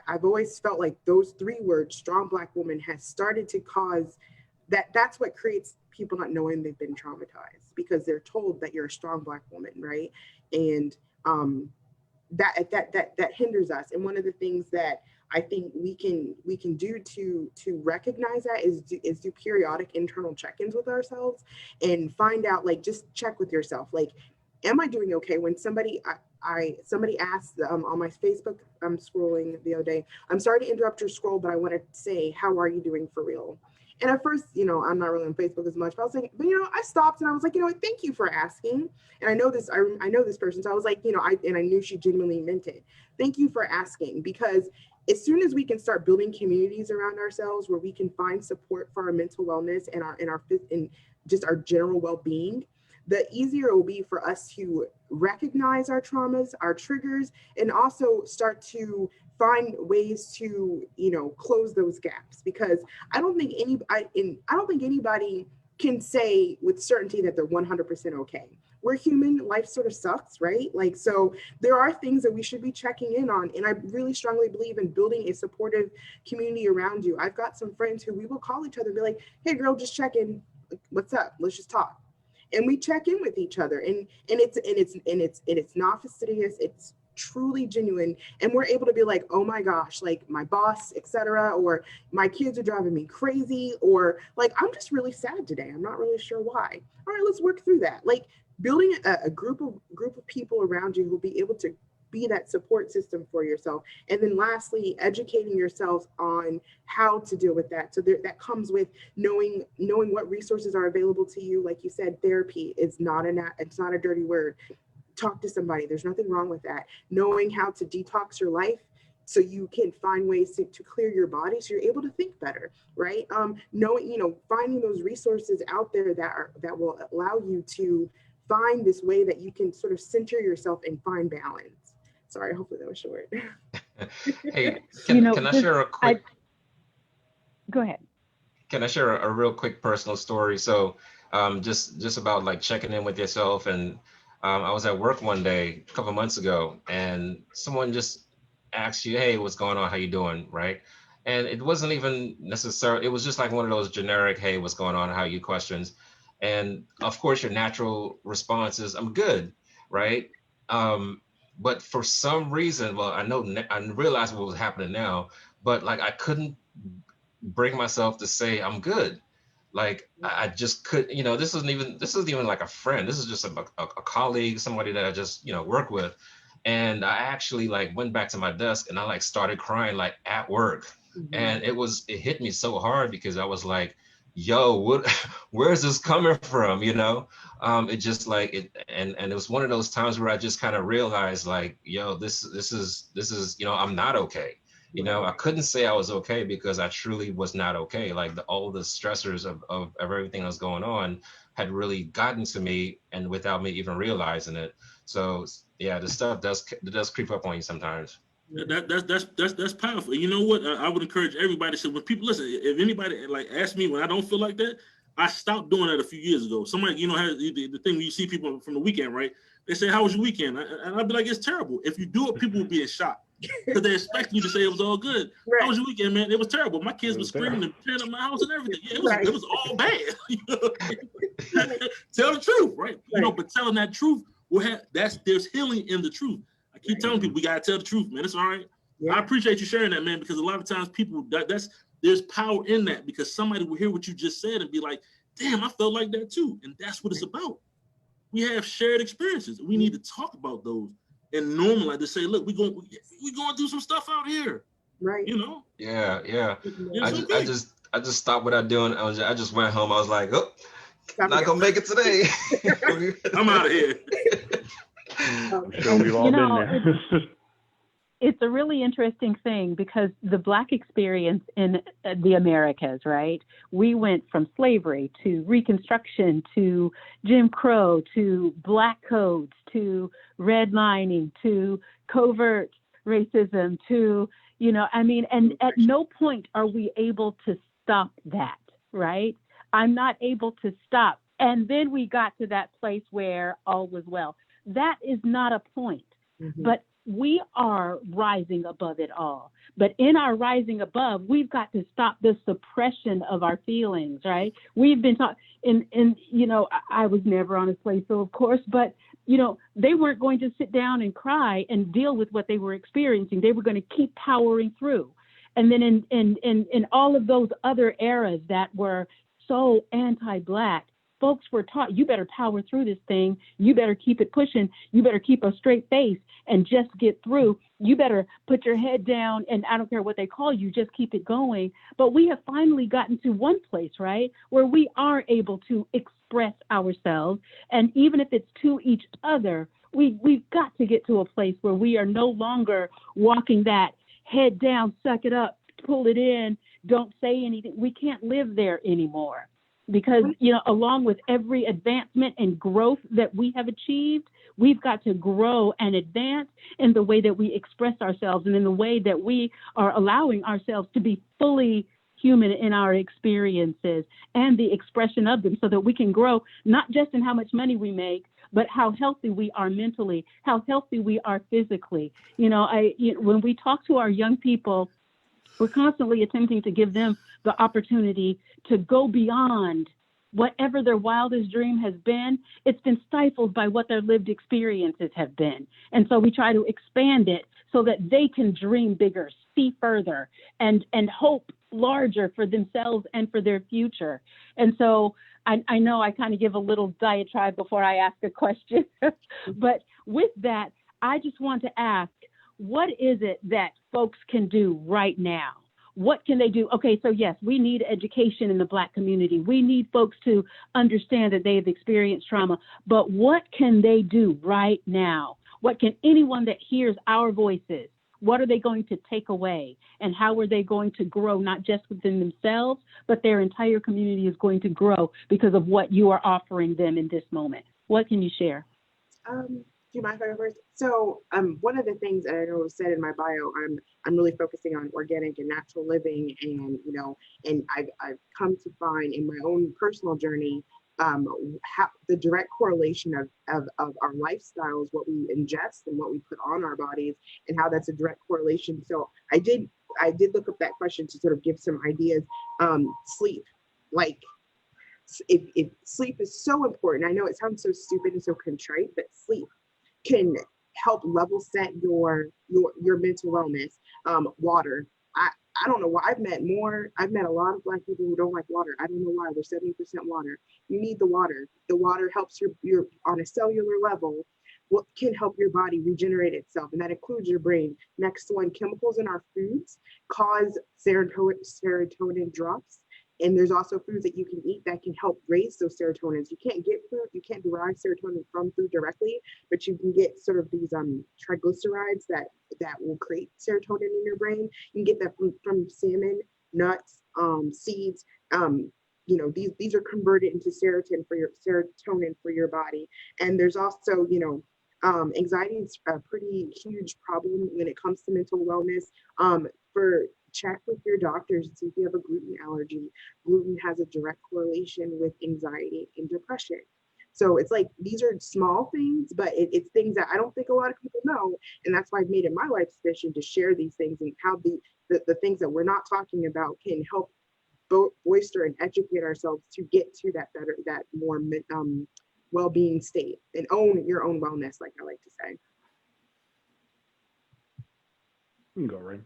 I've always felt like those three words, strong Black woman, has started to cause that's what creates people not knowing they've been traumatized, because they're told that you're a strong Black woman, right? And that hinders us. And one of the things that I think we can do to recognize that is do periodic internal check-ins with ourselves and find out, like, just check with yourself, like, am I doing okay? When somebody asked on my Facebook, I'm scrolling the other day, I'm sorry to interrupt your scroll, but I want to say, how are you doing for real? And at first, I'm not really on Facebook as much, but I was like, but I stopped and I was like, thank you for asking. And I know this person. So I was like, I knew she genuinely meant it. Thank you for asking, because as soon as we can start building communities around ourselves where we can find support for our mental wellness and just our general well-being, the easier it will be for us to recognize our traumas, our triggers, and also start to find ways to, close those gaps. Because I don't think anybody can say with certainty that they're 100% okay. We're human, life sort of sucks, right? Like, so there are things that we should be checking in on. And I really strongly believe in building a supportive community around you. I've got some friends who we will call each other and be like, hey girl, just check in. What's up? Let's just talk. And we check in with each other, and it's not fastidious. It's truly genuine, and we're able to be like, oh my gosh, like my boss, etc., or my kids are driving me crazy, or like I'm just really sad today. I'm not really sure why. All right, let's work through that. Like building a group of people around you who will be able to be that support system for yourself. And then lastly, educating yourselves on how to deal with that. So that comes with knowing what resources are available to you. Like you said, therapy is it's not a dirty word. Talk to somebody. There's nothing wrong with that. Knowing how to detox your life so you can find ways to clear your body so you're able to think better, right? Finding those resources out there that will allow you to find this way that you can sort of center yourself and find balance. Sorry, hopefully that was short. Hey, can I share a quick? Go ahead. Can I share a real quick personal story? So, just about like checking in with yourself. And I was at work one day a couple months ago, and someone just asked you, "Hey, what's going on? How you doing?" Right? And it wasn't even necessarily. It was just like one of those generic, "Hey, what's going on? How you?" questions. And of course, your natural response is, "I'm good," right? But for some reason, well, I realized what was happening now, but like I couldn't bring myself to say I'm good. Like I just could, this isn't even like a friend. This is just a colleague, somebody that I just, work with. And I actually like went back to my desk and I like started crying like at work. Mm-hmm. And it hit me so hard because I was like, yo, where's this coming from? It just like it, and it was one of those times where I just kind of realized like, yo, this is, I'm not okay. I couldn't say I was okay because I truly was not okay. Like all the stressors of everything that was going on had really gotten to me and without me even realizing it. So yeah, the stuff does creep up on you sometimes. That's powerful. And you know what? I would encourage everybody. So when people listen, if anybody like ask me when I don't feel like that, I stopped doing that a few years ago. Somebody, has the thing when you see people from the weekend, right? They say, "How was your weekend?" And I'd be like, "It's terrible." If you do it, people will be in shock because they expect you to say it was all good. Right. How was your weekend, man? It was terrible. My kids were screaming and tearing up my house and everything. Yeah, it was all bad. Tell the truth, right? But telling that truth there's healing in the truth. I keep telling people we gotta tell the truth, man. It's all right. Yeah. I appreciate you sharing that, man, because a lot of times people there's power in that because somebody will hear what you just said and be like, damn, I felt like that too. And that's what it's about. We have shared experiences. We need to talk about those and normalize to say, look, we're going through some stuff out here. Right. Yeah. I just stopped what I'm doing. I just went home. I was like, oh, not gonna make it today. I'm out of here. I'm sure we've all been there. It's a really interesting thing because the Black experience in the Americas, right? We went from slavery to Reconstruction to Jim Crow to Black codes to redlining to covert racism to, and at no point are we able to stop that, right? I'm not able to stop. And then we got to that place where all was well. That is not a point, but we are rising above it all. But in our rising above, we've got to stop the suppression of our feelings, right? We've been taught, I was never on a slave, so of course, but you know, they weren't going to sit down and cry and deal with what they were experiencing. They were going to keep powering through. And then in all of those other eras that were so anti-Black, folks were taught, you better power through this thing. You better keep it pushing. You better keep a straight face and just get through. You better put your head down, and I don't care what they call you, just keep it going. But we have finally gotten to one place, right, where we are able to express ourselves. And even if it's to each other, we've got to get to a place where we are no longer walking that head down, suck it up, pull it in, don't say anything. We can't live there anymore. Because, you know, along with every advancement and growth that we have achieved, we've got to grow and advance in the way that we express ourselves and in the way that we are allowing ourselves to be fully human in our experiences and the expression of them, so that we can grow not just in how much money we make, but how healthy we are mentally, how healthy we are physically. You know, when we talk to our young people, we're constantly attempting to give them the opportunity to go beyond whatever their wildest dream has been. It's been stifled by what their lived experiences have been. And so we try to expand it so that they can dream bigger, see further, and hope larger for themselves and for their future. And so I know I kind of give a little diatribe before I ask a question, but with that, I just want to ask, what is it that folks can do right now? What can they do? Okay, so yes, we need education in the Black community. We need folks to understand that they have experienced trauma, but what can they do right now? What can anyone that hears our voices, what are they going to take away? And how are they going to grow, not just within themselves, but their entire community is going to grow because of what you are offering them in this moment? What can you share? Do you mind if I go first? So one of the things that I know was said in my bio, I'm really focusing on organic and natural living, and you know, and I've come to find in my own personal journey how the direct correlation of our lifestyles, what we ingest and what we put on our bodies, and how that's a direct correlation. So I did look up that question to sort of give some ideas. Sleep, like if sleep is so important. I know it sounds so stupid and so contrite, but sleep can help level set your mental wellness. Water. I don't know why I've met a lot of Black people who don't like water. I don't know why. We're 70% water. You need the water. The water helps your on a cellular level, what can help your body regenerate itself, and that includes your brain. Next one, chemicals in our foods cause serotonin drops. And there's also foods that you can eat that can help raise those serotonins. You can't get food, you can't derive serotonin from food directly, but you can get sort of these triglycerides that will create serotonin in your brain. You can get that from salmon, nuts, seeds. You know, these are converted into serotonin for your body. And there's also, you know, anxiety is a pretty huge problem when it comes to mental wellness. Check with your doctors and see if you have a gluten allergy. Gluten has a direct correlation with anxiety and depression. So it's like, these are small things, but it's things that I don't think a lot of people know. And that's why I've made it my life's mission to share these things, and how the things that we're not talking about can help bolster and educate ourselves to get to that more well-being state, and own your own wellness, like I like to say. You can go, Ray.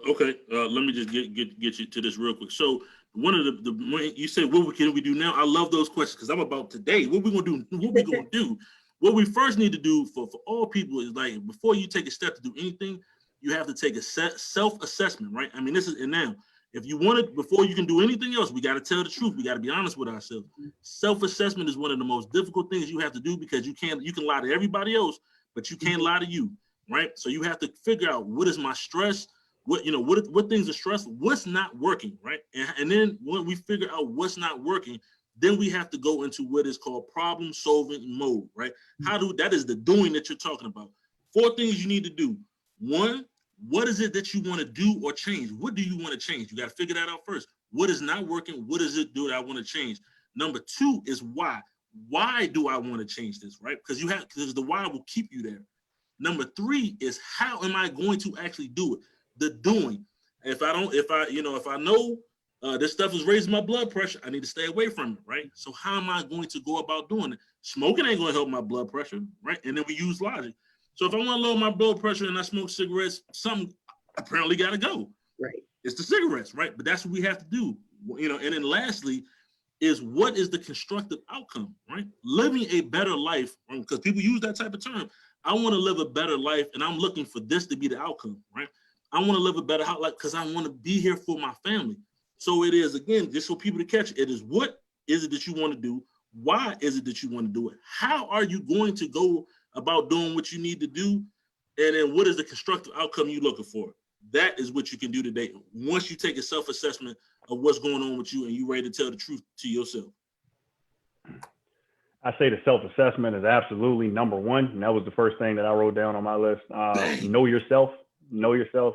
Okay, let me just get you to this real quick. So one of the you said, what can we do now? I love those questions, because I'm about today. What we gonna do? What we gonna do? What we first need to do for all people is, like, before you take a step to do anything, you have to take a self-assessment, right? I mean, this is, and now, if you want it, before you can do anything else, we got to tell the truth. We got to be honest with ourselves. Self-assessment is one of the most difficult things you have to do, because you can lie to everybody else, but you can't lie to you, right? So you have to figure out, what is my stress? What things are stressful, what's not working, right? And then when we figure out what's not working, then we have to go into what is called problem solving mode, right? That is the doing that you're talking about. 4 things you need to do. 1, what is it that you want to do or change? What do you want to change? You got to figure that out first. What is not working? What does it do that I want to change? Number 2 is why. Why do I want to change this, right? Because the why will keep you there. Number 3 is, how am I going to actually do it? The doing. If I know this stuff is raising my blood pressure. I need to stay away from it, right? So how am I going to go about doing it? Smoking ain't going to help my blood pressure, right? And then we use logic. So if I want to lower my blood pressure and I smoke cigarettes, something apparently got to go. Right. It's the cigarettes, right? But that's what we have to do, you know. And then lastly, is what is the constructive outcome, right? Living a better life, because people use that type of term. I want to live a better life, and I'm looking for this to be the outcome, right? I want to live a better life because I want to be here for my family. So it is, again, just for people to catch it is what is it that you want to do? Why is it that you want to do it? How are you going to go about doing what you need to do? And then what is the constructive outcome you're looking for? That is what you can do today. Once you take a self-assessment of what's going on with you and you're ready to tell the truth to yourself. I say the self-assessment is absolutely number one. And that was the first thing that I wrote down on my list. Know yourself,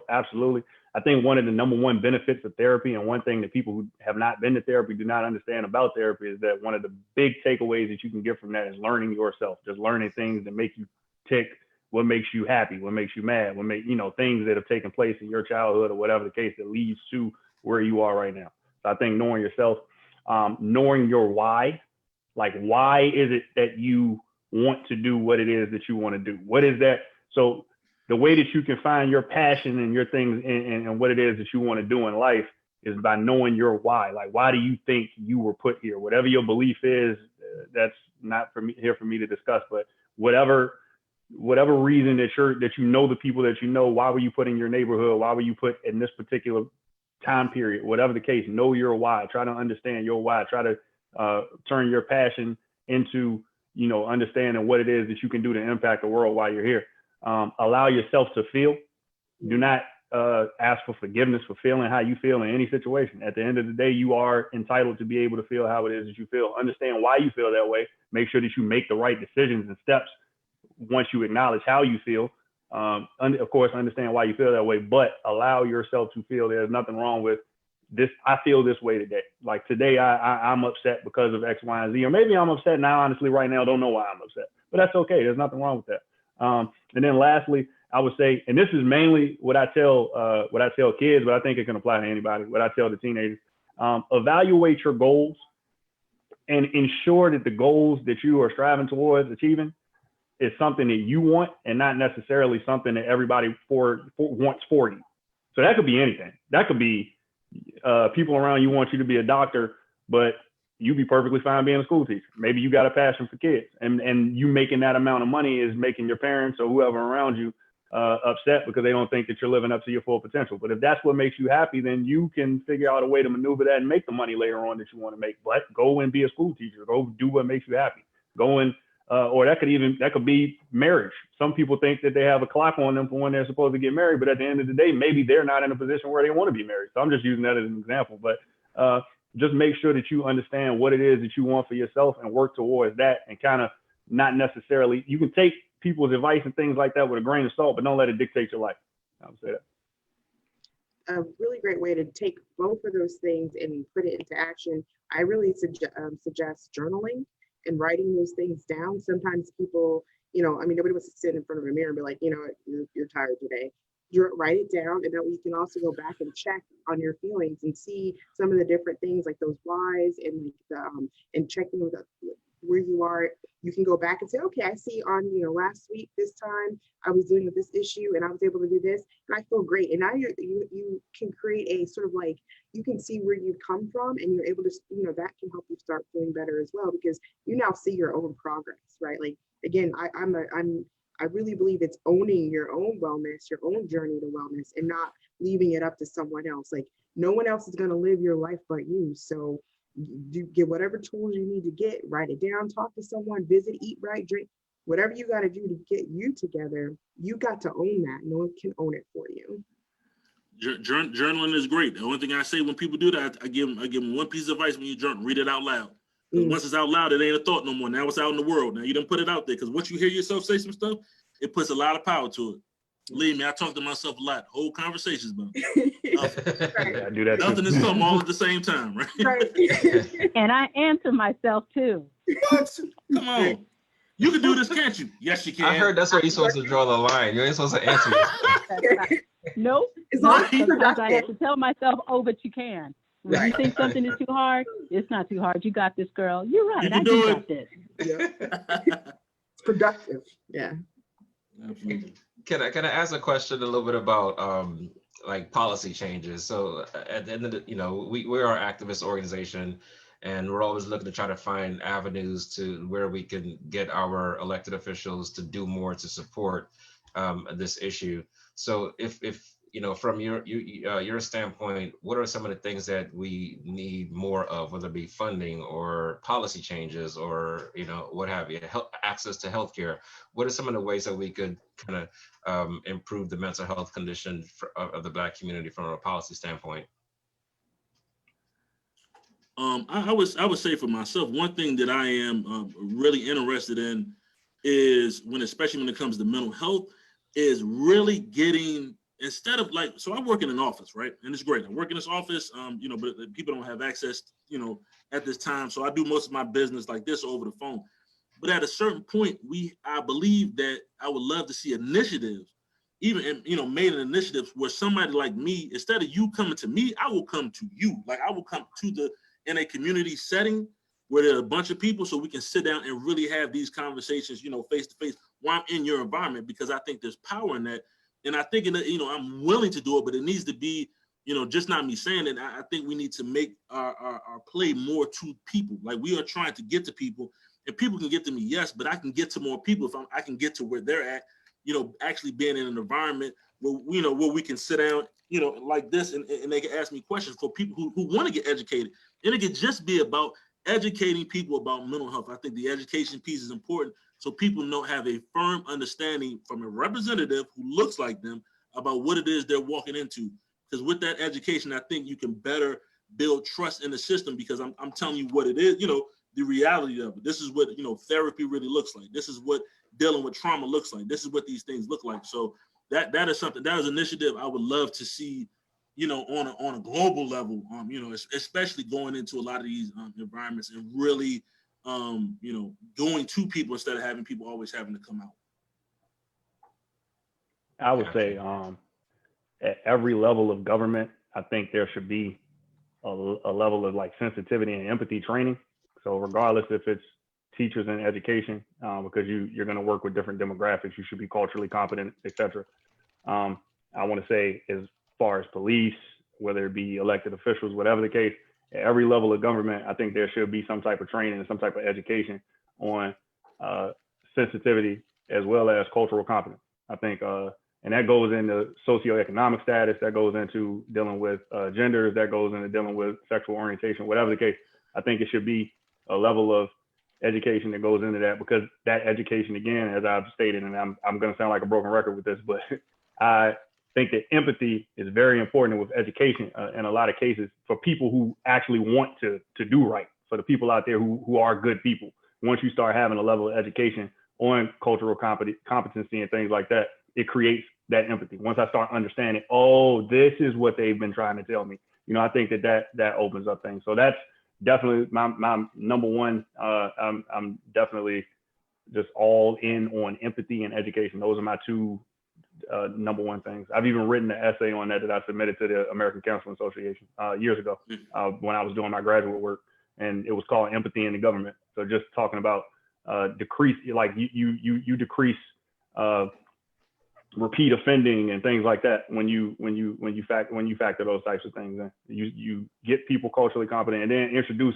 absolutely. I think one of the number one benefits of therapy, and one thing that people who have not been to therapy do not understand about therapy, is that one of the big takeaways that you can get from that is learning yourself, just learning things that make you tick, what makes you happy, what makes you mad, what make, you know, things that have taken place in your childhood or whatever the case that leads to where you are right now. So I think knowing yourself, knowing your why, like why is it that you want to do what it is that you want to do? What is that? So the way that you can find your passion and your things and what it is that you want to do in life is by knowing your why. Like, why do you think you were put here? Whatever your belief is, that's not for me here for me to discuss, but whatever reason that you know the people that you know, why were you put in your neighborhood? Why were you put in this particular time period? Whatever the case, know your why. Try to understand your why. Try to turn your passion into, you know, understanding what it is that you can do to impact the world while you're here. Allow yourself to feel. Do not ask for forgiveness for feeling how you feel in any situation. At the end of the day, you are entitled to be able to feel how it is that you feel. Understand why you feel that way. Make sure that you make the right decisions and steps once you acknowledge how you feel. Of course, understand why you feel that way, but allow yourself to feel. There's nothing wrong with this. I feel this way today. Like today, I'm upset because of X, Y, and Z, or maybe I'm upset now. Honestly, right now, don't know why I'm upset, but that's okay. There's nothing wrong with that. And then lastly, I would say, and this is mainly what I tell kids, but I think it can apply to anybody. What I tell the teenagers: evaluate your goals and ensure that the goals that you are striving towards achieving is something that you want and not necessarily something that everybody wants for you. So that could be anything. That could be people around you want you to be a doctor, but you be perfectly fine being a school teacher. Maybe you got a passion for kids, and you making that amount of money is making your parents or whoever around you upset because they don't think that you're living up to your full potential. But if that's what makes you happy, then you can figure out a way to maneuver that and make the money later on that you want to make. But go and be a school teacher. Go do what makes you happy. Go and or that could be marriage. Some people think that they have a clock on them for when they're supposed to get married, but at the end of the day, maybe they're not in a position where they want to be married. So I'm just using that as an example. But just make sure that you understand what it is that you want for yourself and work towards that, and kind of not necessarily, you can take people's advice and things like that with a grain of salt, but don't let it dictate your life. I would say that. A really great way to take both of those things and put it into action. I really suggest journaling and writing those things down. Sometimes people, you know, I mean, nobody wants to sit in front of a mirror and be like, you know, you're tired today. Write it down, and then you can also go back and check on your feelings and see some of the different things, like those whys, and like the and checking with where you are. You can go back and say, okay, I see on, you know, last week this time I was dealing with this issue and I was able to do this and I feel great. And now you can create a sort of like, you can see where you've come from, and you're able to, you know, that can help you start feeling better as well, because you now see your own progress, right? Like, again, I really believe it's owning your own wellness, your own journey to wellness, and not leaving it up to someone else. Like, no one else is going to live your life but you. So you get whatever tools you need to get, write it down, talk to someone, visit, eat right, drink, whatever you got to do to get you together. You got to own that. No one can own it for you. Journaling is great. The only thing I say when people do that, I give them one piece of advice: when you journal, read it out loud. Once it's out loud, it ain't a thought no more. Now it's out in the world. Now you done put it out there, because once you hear yourself say some stuff, it puts a lot of power to it. Believe me, I talk to myself a lot. Whole conversations about I do that nothing too. is something all at the same time, right? Right. And I answer myself too. What? Come on. You can do this, can't you? Yes, you can. I heard that's where you're supposed to draw the line. You ain't supposed to answer. Nope. As long as Sometimes I have to tell myself, oh, but you can. When you Right. think something is too hard, it's not too hard. You got this, girl. You're right. You I can do do it. got this. It's productive. Yeah. Absolutely. Can I ask a question a little bit about like policy changes? So at the end of the, we're our activist organization, and we're always looking to try to find avenues to where we can get our elected officials to do more to support this issue. So if from your standpoint, what are some of the things that we need more of, whether it be funding or policy changes or what have you, access to healthcare? What are some of the ways that we could kind of improve the mental health condition of the Black community from a policy standpoint? I would say for myself, one thing that I am really interested in is especially when it comes to mental health, is really getting, instead of like, so I work in an office, right? And it's great. I work in this office, but people don't have access, at this time. So I do most of my business like this over the phone. But at a certain point, I believe that I would love to see initiatives, even, made initiatives where somebody like me, instead of you coming to me, I will come to you. Like I will come in a community setting where there are a bunch of people, so we can sit down and really have these conversations, face to face while I'm in your environment, because I think there's power in that. And I think, I'm willing to do it, but it needs to be, just not me saying it. I think we need to make our play more to people. Like we are trying to get to people, and people can get to me, yes, but I can get to more people if I can get to where they're at, actually being in an environment where, where we can sit down, like this, and they can ask me questions, for people who want to get educated. And it could just be about educating people about mental health. I think the education piece is important, so people have a firm understanding from a representative who looks like them about what it is they're walking into. Because with that education, I think you can better build trust in the system, because I'm telling you what it is, the reality of it. This is what, therapy really looks like. This is what dealing with trauma looks like. This is what these things look like. So that is something, that is an initiative I would love to see, on a global level, especially going into a lot of these environments and really, going to people instead of having people always having to come out. I would say at every level of government, I think there should be a level of like sensitivity and empathy training. So regardless if it's teachers in education, because you're going to work with different demographics, you should be culturally competent, etc. I want to say, as far as police, whether it be elected officials, whatever the case, at every level of government, I think there should be some type of training and some type of education on sensitivity as well as cultural competence. I think, and that goes into socioeconomic status, that goes into dealing with genders, that goes into dealing with sexual orientation, whatever the case. I think it should be a level of education that goes into that, because that education, again, as I've stated, and I'm going to sound like a broken record with this, but I think that empathy is very important with education in a lot of cases, for people who actually want to do right, for the people out there who are good people. Once you start having a level of education on cultural competency and things like that, it creates that empathy. Once I start understanding, oh, this is what they've been trying to tell me, I think that opens up things. So that's definitely my number one. I'm definitely just all in on empathy and education. Those are my two number one things. I've even written an essay on that I submitted to the American Counseling Association years ago when I was doing my graduate work, and it was called Empathy in the Government. So just talking about decrease, like you decrease repeat offending and things like that when you factor those types of things in. You get people culturally competent, and then introduce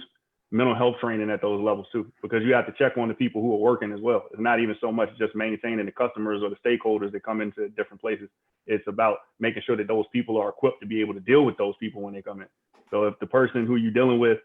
mental health training at those levels too, because you have to check on the people who are working as well. It's not even so much just maintaining the customers or the stakeholders that come into different places. It's about making sure that those people are equipped to be able to deal with those people when they come in. So if the person who you're dealing with,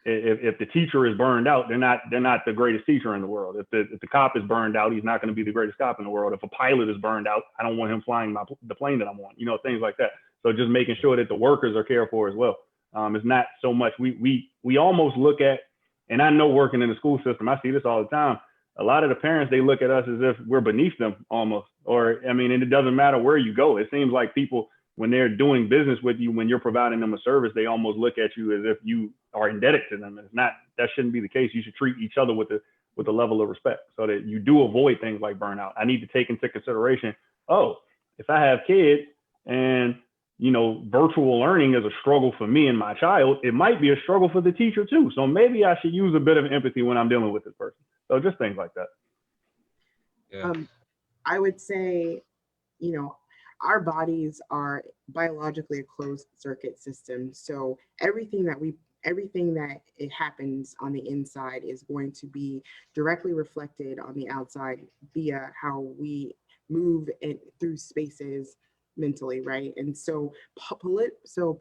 if the teacher is burned out, they're not the greatest teacher in the world. If the cop is burned out, he's not going to be the greatest cop in the world. If a pilot is burned out, I don't want him flying the plane that I'm on, things like that. So just making sure that the workers are cared for as well. It's not so much, we almost look at, and I know working in the school system, I see this all the time. A lot of the parents, they look at us as if we're beneath them almost, and it doesn't matter where you go. It seems like people, when they're doing business with you, when you're providing them a service, they almost look at you as if you are indebted to them. It's not, that shouldn't be the case. You should treat each other with a level of respect, so that you do avoid things like burnout. I need to take into consideration, if I have kids and virtual learning is a struggle for me and my child, it might be a struggle for the teacher too. So maybe I should use a bit of empathy when I'm dealing with this person. So just things like that. Yeah. I would say, our bodies are biologically a closed circuit system. So everything that it happens on the inside is going to be directly reflected on the outside via how we move through spaces mentally, right? And so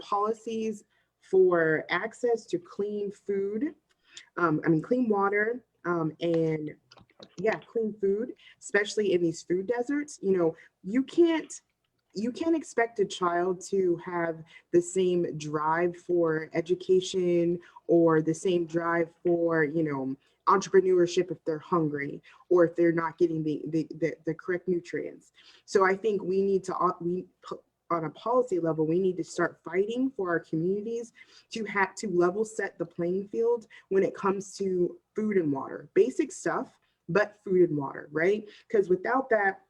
policies for access to clean food, clean water, and clean food, especially in these food deserts. You can't expect a child to have the same drive for education or the same drive for, entrepreneurship if they're hungry or if they're not getting the correct nutrients. So I think we need to, on a policy level, we need to start fighting for our communities to have to level set the playing field when it comes to food and water, basic stuff, but food and water, right? Because without that,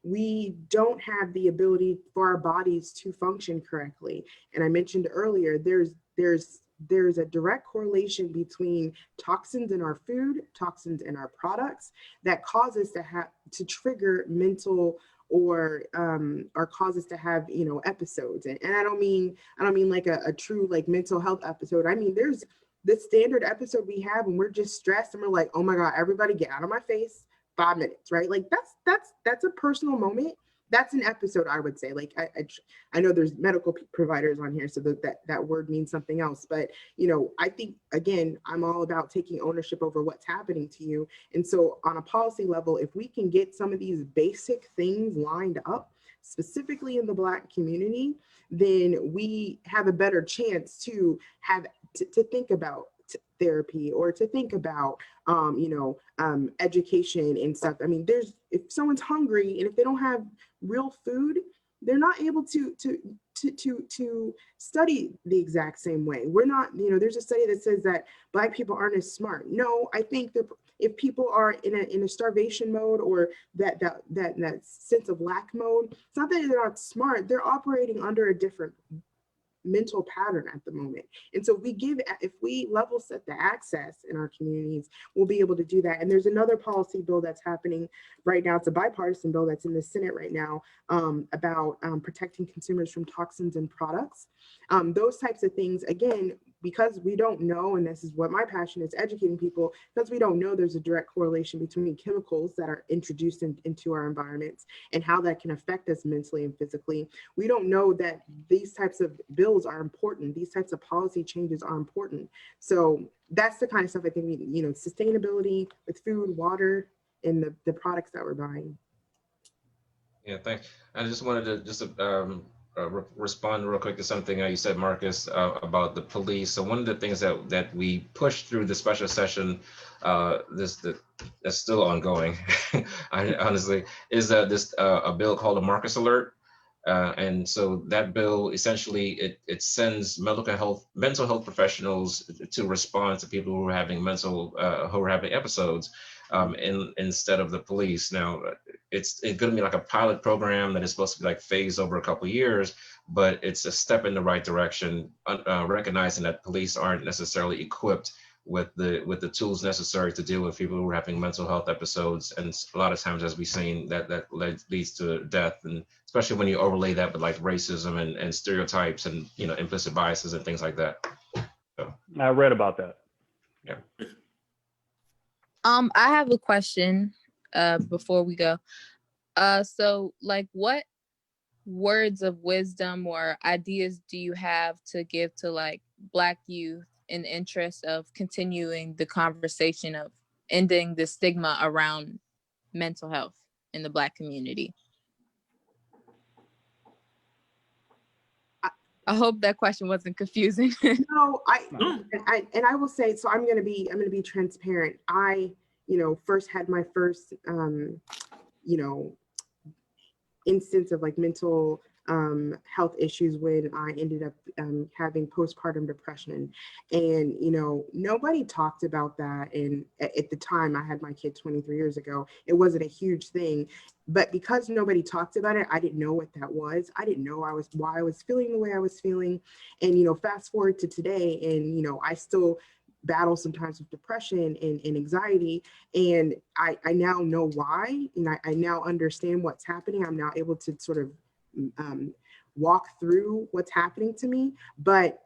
we don't have the ability for our bodies to function correctly. And I mentioned earlier, there's a direct correlation between toxins in our food, toxins in our products that cause us to trigger mental or cause us to have, episodes. And I don't mean like a true like mental health episode. I mean, there's this standard episode we have when we're just stressed and we're like, oh my God, everybody get out of my face. 5 minutes, right? Like that's a personal moment. That's an episode, I would say. Like I know there's medical providers on here, so that word means something else. But I think again, I'm all about taking ownership over what's happening to you. And so on a policy level, if we can get some of these basic things lined up, specifically in the Black community, then we have a better chance to think about therapy or to think about education and stuff. I mean, if someone's hungry and if they don't have real food, they're not able to study the exact same way. We're not, there's a study that says that Black people aren't as smart. No, I think that if people are in a starvation mode or that sense of lack mode, it's not that they're not smart, they're operating under a different mental pattern at the moment. And so if we level set the access in our communities, we'll be able to do that. And there's another policy bill that's happening right now. It's a bipartisan bill that's in the Senate right now about protecting consumers from toxins in products. Those types of things, again, because we don't know, and this is what my passion is, educating people, because we don't know there's a direct correlation between chemicals that are introduced into our environments and how that can affect us mentally and physically. We don't know that these types of bills are important. These types of policy changes are important. So that's the kind of stuff I think we, sustainability with food, water, and the products that we're buying. Yeah, thanks. I just wanted to respond real quick to something you said, Marcus, about the police. So one of the things that we pushed through the special session, that's still ongoing, honestly, is this a bill called a Marcus Alert. And so that bill essentially it sends mental health professionals to respond to people who are having episodes instead of the police. Now it's going to be like a pilot program that is supposed to be like phased over a couple of years, but it's a step in the right direction, recognizing that police aren't necessarily equipped with the tools necessary to deal with people who are having mental health episodes. And a lot of times, as we've seen, that leads to death, and especially when you overlay that with like racism and stereotypes and implicit biases and things like that. So I read about that. Yeah. I have a question before we go. So like, what words of wisdom or ideas do you have to give to like Black youth in the interest of continuing the conversation of ending the stigma around mental health in the Black community? I hope that question wasn't confusing. No, I will say, so I'm going to be transparent. I, first had my first, instance of like mental health issues when I ended up having postpartum depression. And, you know, nobody talked about that. And at the time I had my kid 23 years ago, it wasn't a huge thing. But because nobody talked about it, I didn't know what that was. I didn't know why I was feeling the way I was feeling. And, you know, fast forward to today, and, you know, I still battle sometimes with depression and anxiety. And I now know why, and I now understand what's happening. I'm now able to sort of walk through what's happening to me. But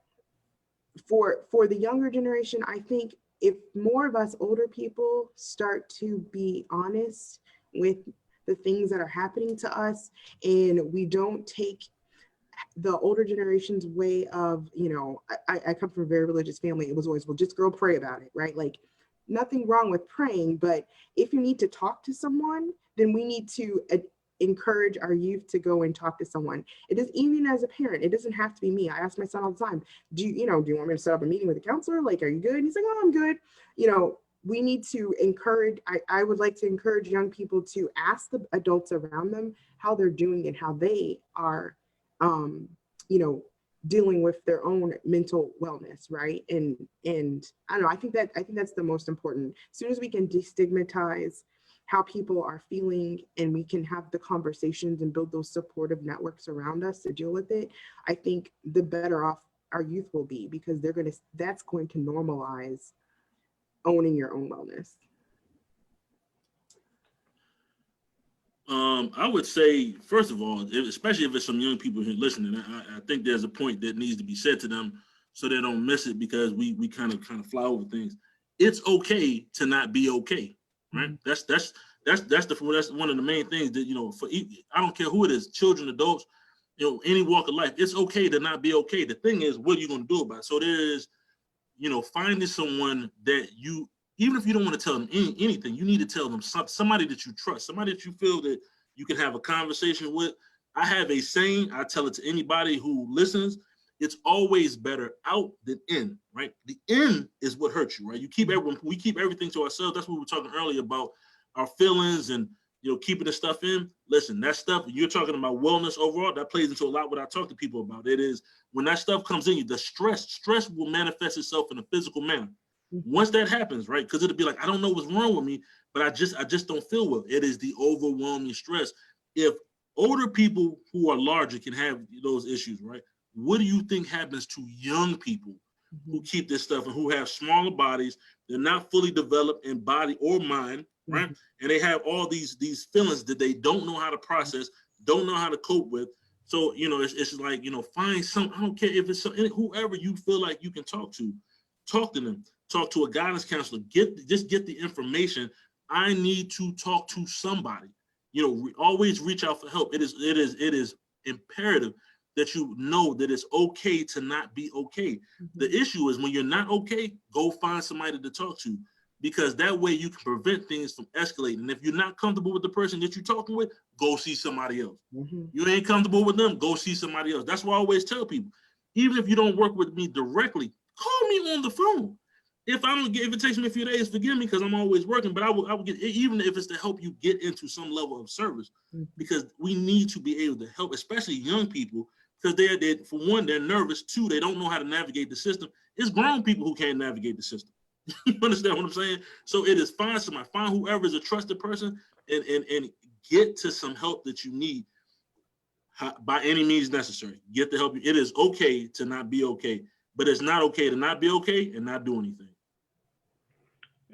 for the younger generation, I think if more of us older people start to be honest with the things that are happening to us, and we don't take the older generation's way of, you know, I come from a very religious family. It was always, well, just go pray about it, right? Like, nothing wrong with praying, but if you need to talk to someone, then we need to encourage our youth to go and talk to someone. It is, even as a parent, it doesn't have to be me. I ask my son all the time, do you want me to set up a meeting with a counselor? Like, are you good? And he's like, oh, I'm good. You know, we need to encourage, I would like to encourage young people to ask the adults around them how they're doing and how they are, you know, dealing with their own mental wellness, right? And I don't know, I think that's the most important. As soon as we can destigmatize how people are feeling, and we can have the conversations and build those supportive networks around us to deal with it, I think the better off our youth will be, because that's going to normalize owning your own wellness. I would say, first of all, especially if it's some young people here listening, I think there's a point that needs to be said to them so they don't miss it, because we kind of fly over things. It's okay to not be okay, right? That's one of the main things that, you know, I don't care who it is, children, adults, you know, any walk of life, it's okay to not be okay. The thing is, what are you going to do about it? So there's, you know, finding someone that you, even if you don't want to tell them anything, you need to tell them somebody that you trust, somebody that you feel that you can have a conversation with. I have a saying, I tell it to anybody who listens: it's always better out than in, right? The in is what hurts you, right? We keep everything to ourselves. That's what we were talking earlier about, our feelings and, you know, keeping the stuff in. Listen, that stuff, you're talking about wellness overall, that plays into a lot what I talk to people about. It is, when that stuff comes in you, the stress will manifest itself in a physical manner. Once that happens, right? Because it'll be like, I don't know what's wrong with me, but I just don't feel well. It is the overwhelming stress. If older people who are larger can have those issues, right? What do you think happens to young people who keep this stuff and who have smaller bodies? They're not fully developed in body or mind, right? And they have all these feelings that they don't know how to process, don't know how to cope with. So, you know, it's like, you know, find I don't care if it's whoever you feel like you can talk to them. Talk to a guidance counselor. Just get the information. I need to talk to somebody. You know, always reach out for help. It is imperative that you know that it's okay to not be okay. The issue is when you're not okay, go find somebody to talk to, because that way you can prevent things from escalating. And if you're not comfortable with the person that you're talking with, go see somebody else. You ain't comfortable with them, go see somebody else. That's why I always tell people, even if you don't work with me directly, call me on the phone. If it takes me a few days, forgive me, because I'm always working, but I will get, even if it's to help you get into some level of service, because we need to be able to help, especially young people, because they're for one, they're nervous. Two, they don't know how to navigate the system. It's grown people who can't navigate the system. You understand what I'm saying? So it is find whoever is a trusted person, and get to some help that you need by any means necessary. Get the help. It is okay to not be okay, but it's not okay to not be okay and not do anything.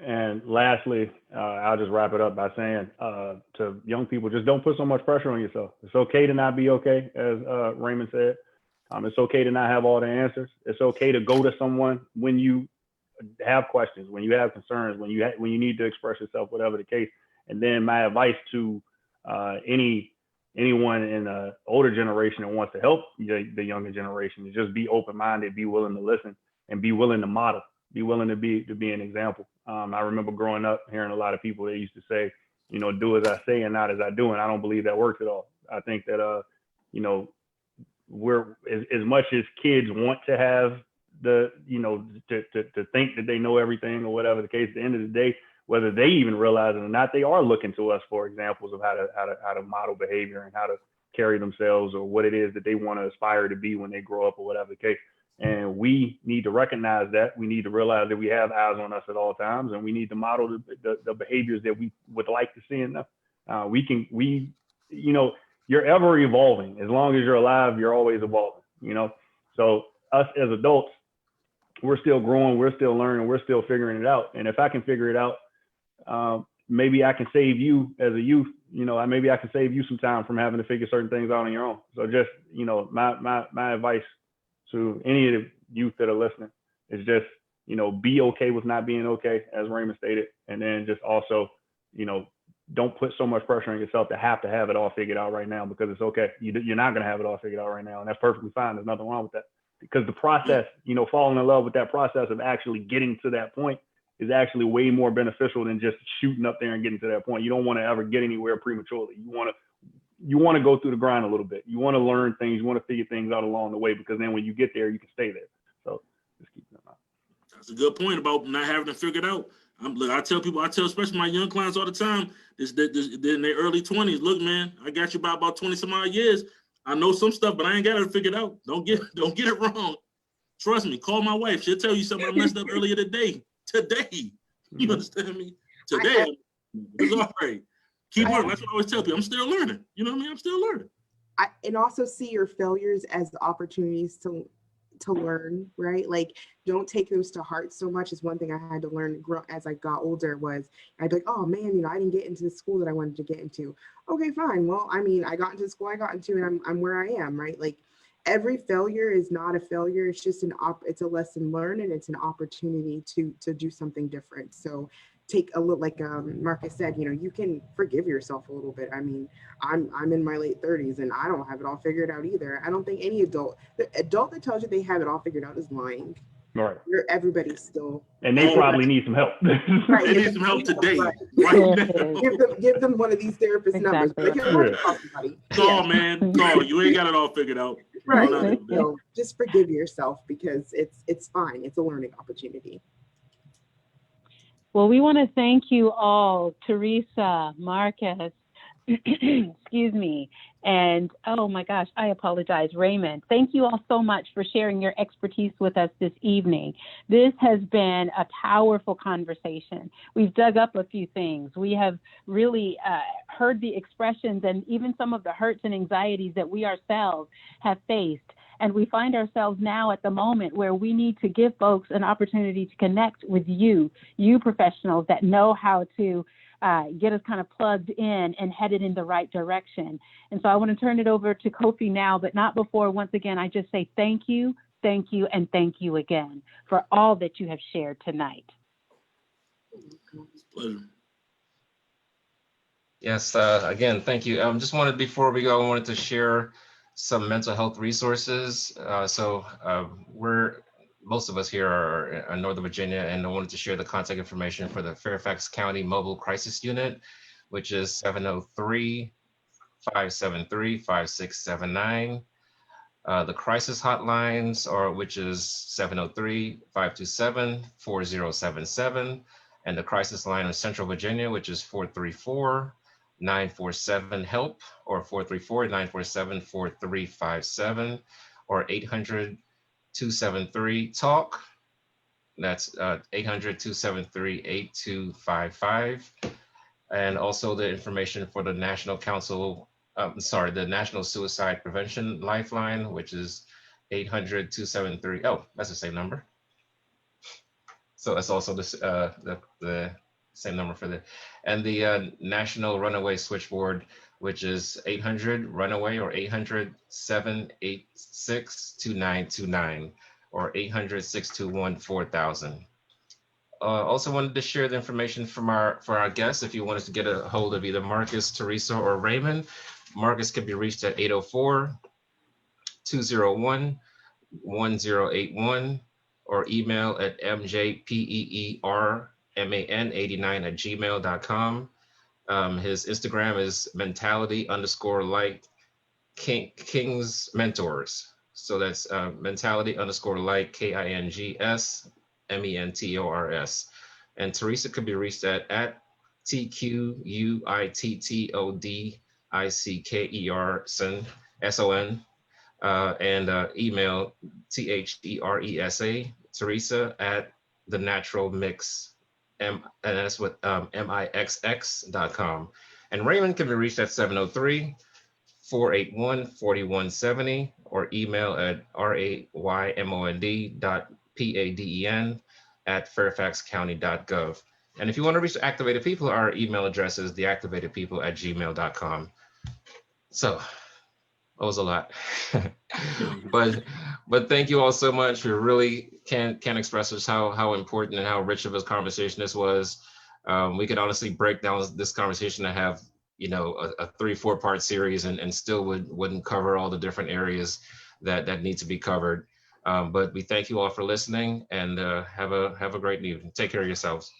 And lastly, I'll just wrap it up by saying to young people, just don't put so much pressure on yourself. It's okay to not be okay, as Raymond said. It's okay to not have all the answers. It's okay to go to someone when you have questions, when you have concerns, when you need to express yourself, whatever the case. And then my advice to anyone in the older generation that wants to help the younger generation is just be open-minded, be willing to listen, and be willing to model, be willing to be an example. I remember growing up hearing a lot of people that used to say, you know, do as I say and not as I do. And I don't believe that works at all. I think that, you know, we're as much as kids want to have to think that they know everything or whatever the case, at the end of the day, whether they even realize it or not, they are looking to us for examples of how to model behavior and how to carry themselves or what it is that they want to aspire to be when they grow up or whatever the case. And we need to recognize that. We need to realize that we have eyes on us at all times, and we need to model the behaviors that we would like to see in them. You're ever evolving. As long as you're alive, you're always evolving, So us as adults, we're still growing, we're still learning, we're still figuring it out. And if I can figure it out, maybe I can save you as a youth, maybe I can save you some time from having to figure certain things out on your own. So just, my advice to any of the youth that are listening is just, be okay with not being okay, as Raymond stated. And then just also, don't put so much pressure on yourself to have it all figured out right now, because it's okay. You're not going to have it all figured out right now. And that's perfectly fine. There's nothing wrong with that, because the process, falling in love with that process of actually getting to that point is actually way more beneficial than just shooting up there and getting to that point. You don't want to ever get anywhere prematurely. You want to go through the grind a little bit. You want to learn things. You want to figure things out along the way, because then when you get there, you can stay there. So just keep that in mind. That's a good point about not having to figure it out. I tell especially my young clients all the time, they're in their early 20s. Look, man, I got you by about 20 some odd years. I know some stuff, but I ain't got it figured out. Don't get it wrong. Trust me. Call my wife. She'll tell you something I messed up earlier today. You understand me? Today, it's all right. Keep learning. That's what I always tell people. I'm still learning. You know what I mean? I'm still learning. And also see your failures as opportunities to learn, right? Like, don't take those to heart so much. Is one thing I had to learn as I got older. Was I'd be like, oh man, I didn't get into the school that I wanted to get into. Okay, fine. Well, I mean, I got into the school I got into, and I'm where I am, right? Like, every failure is not a failure. It's just it's a lesson learned, and it's an opportunity to do something different. So take a look, like Marcus said, you can forgive yourself a little bit. I mean, I'm in my late 30s and I don't have it all figured out either. I don't think any the adult that tells you they have it all figured out is lying. Right. Everybody's still. And they probably need some help. Right. They need some help today. Right. Give them one of these therapist numbers. Call, man. Call. You ain't got it all figured out. Right. Just forgive yourself, because it's fine. It's a learning opportunity. Well, we want to thank you all, Teresa, Marcus, excuse me, and oh my gosh, I apologize, Raymond. Thank you all so much for sharing your expertise with us this evening. This has been a powerful conversation. We've dug up a few things. We have really heard the expressions and even some of the hurts and anxieties that we ourselves have faced. And we find ourselves now at the moment where we need to give folks an opportunity to connect with you professionals that know how to get us kind of plugged in and headed in the right direction. And so I want to turn it over to Kofi now, but not before, once again, I just say thank you, and thank you again for all that you have shared tonight. Pleasure. Yes, again, thank you. Before we go, I wanted to share some mental health resources. Most of us here are in Northern Virginia, and I wanted to share the contact information for the Fairfax County Mobile Crisis Unit, which is 703-573-5679. The crisis hotlines which is 703-527-4077, and the crisis line in Central Virginia, which is 434-947-HELP, or 434-947-4357, or 800-273-TALK. That's 800-273-8255. And also the information for the National the National Suicide Prevention Lifeline, which is 800-273, oh, that's the same number. So that's also the same number for and the National Runaway Switchboard, which is 800-RUNAWAY, or 800-786-2929, or 800-621-4000. Also wanted to share the information for our guests. If you wanted to get a hold of either Marcus, Teresa, or Raymond, Marcus can be reached at 804-201-1081, or email at mjpeerman89@gmail.com. His Instagram is mentality_like Kings Mentors. So that's mentality_like KINGS MENTORS. And Teresa could be reached at TQUITTOD THERESA, SON, and email THERESA, Teresa at the Natural Mix, and that's what MIXX.com. And Raymond can be reached at 703-481-4170 or email at raymond.paden@fairfaxcounty.gov. And if you want to reach the Activated People, our email address is theactivatedpeople@gmail.com. So that was a lot, but thank you all so much. We really can't express just how important and how rich of a conversation this was. We could honestly break down this conversation and have, you know, a 3-4 part series and still wouldn't cover all the different areas that need to be covered. But we thank you all for listening, and have a great evening. Take care of yourselves.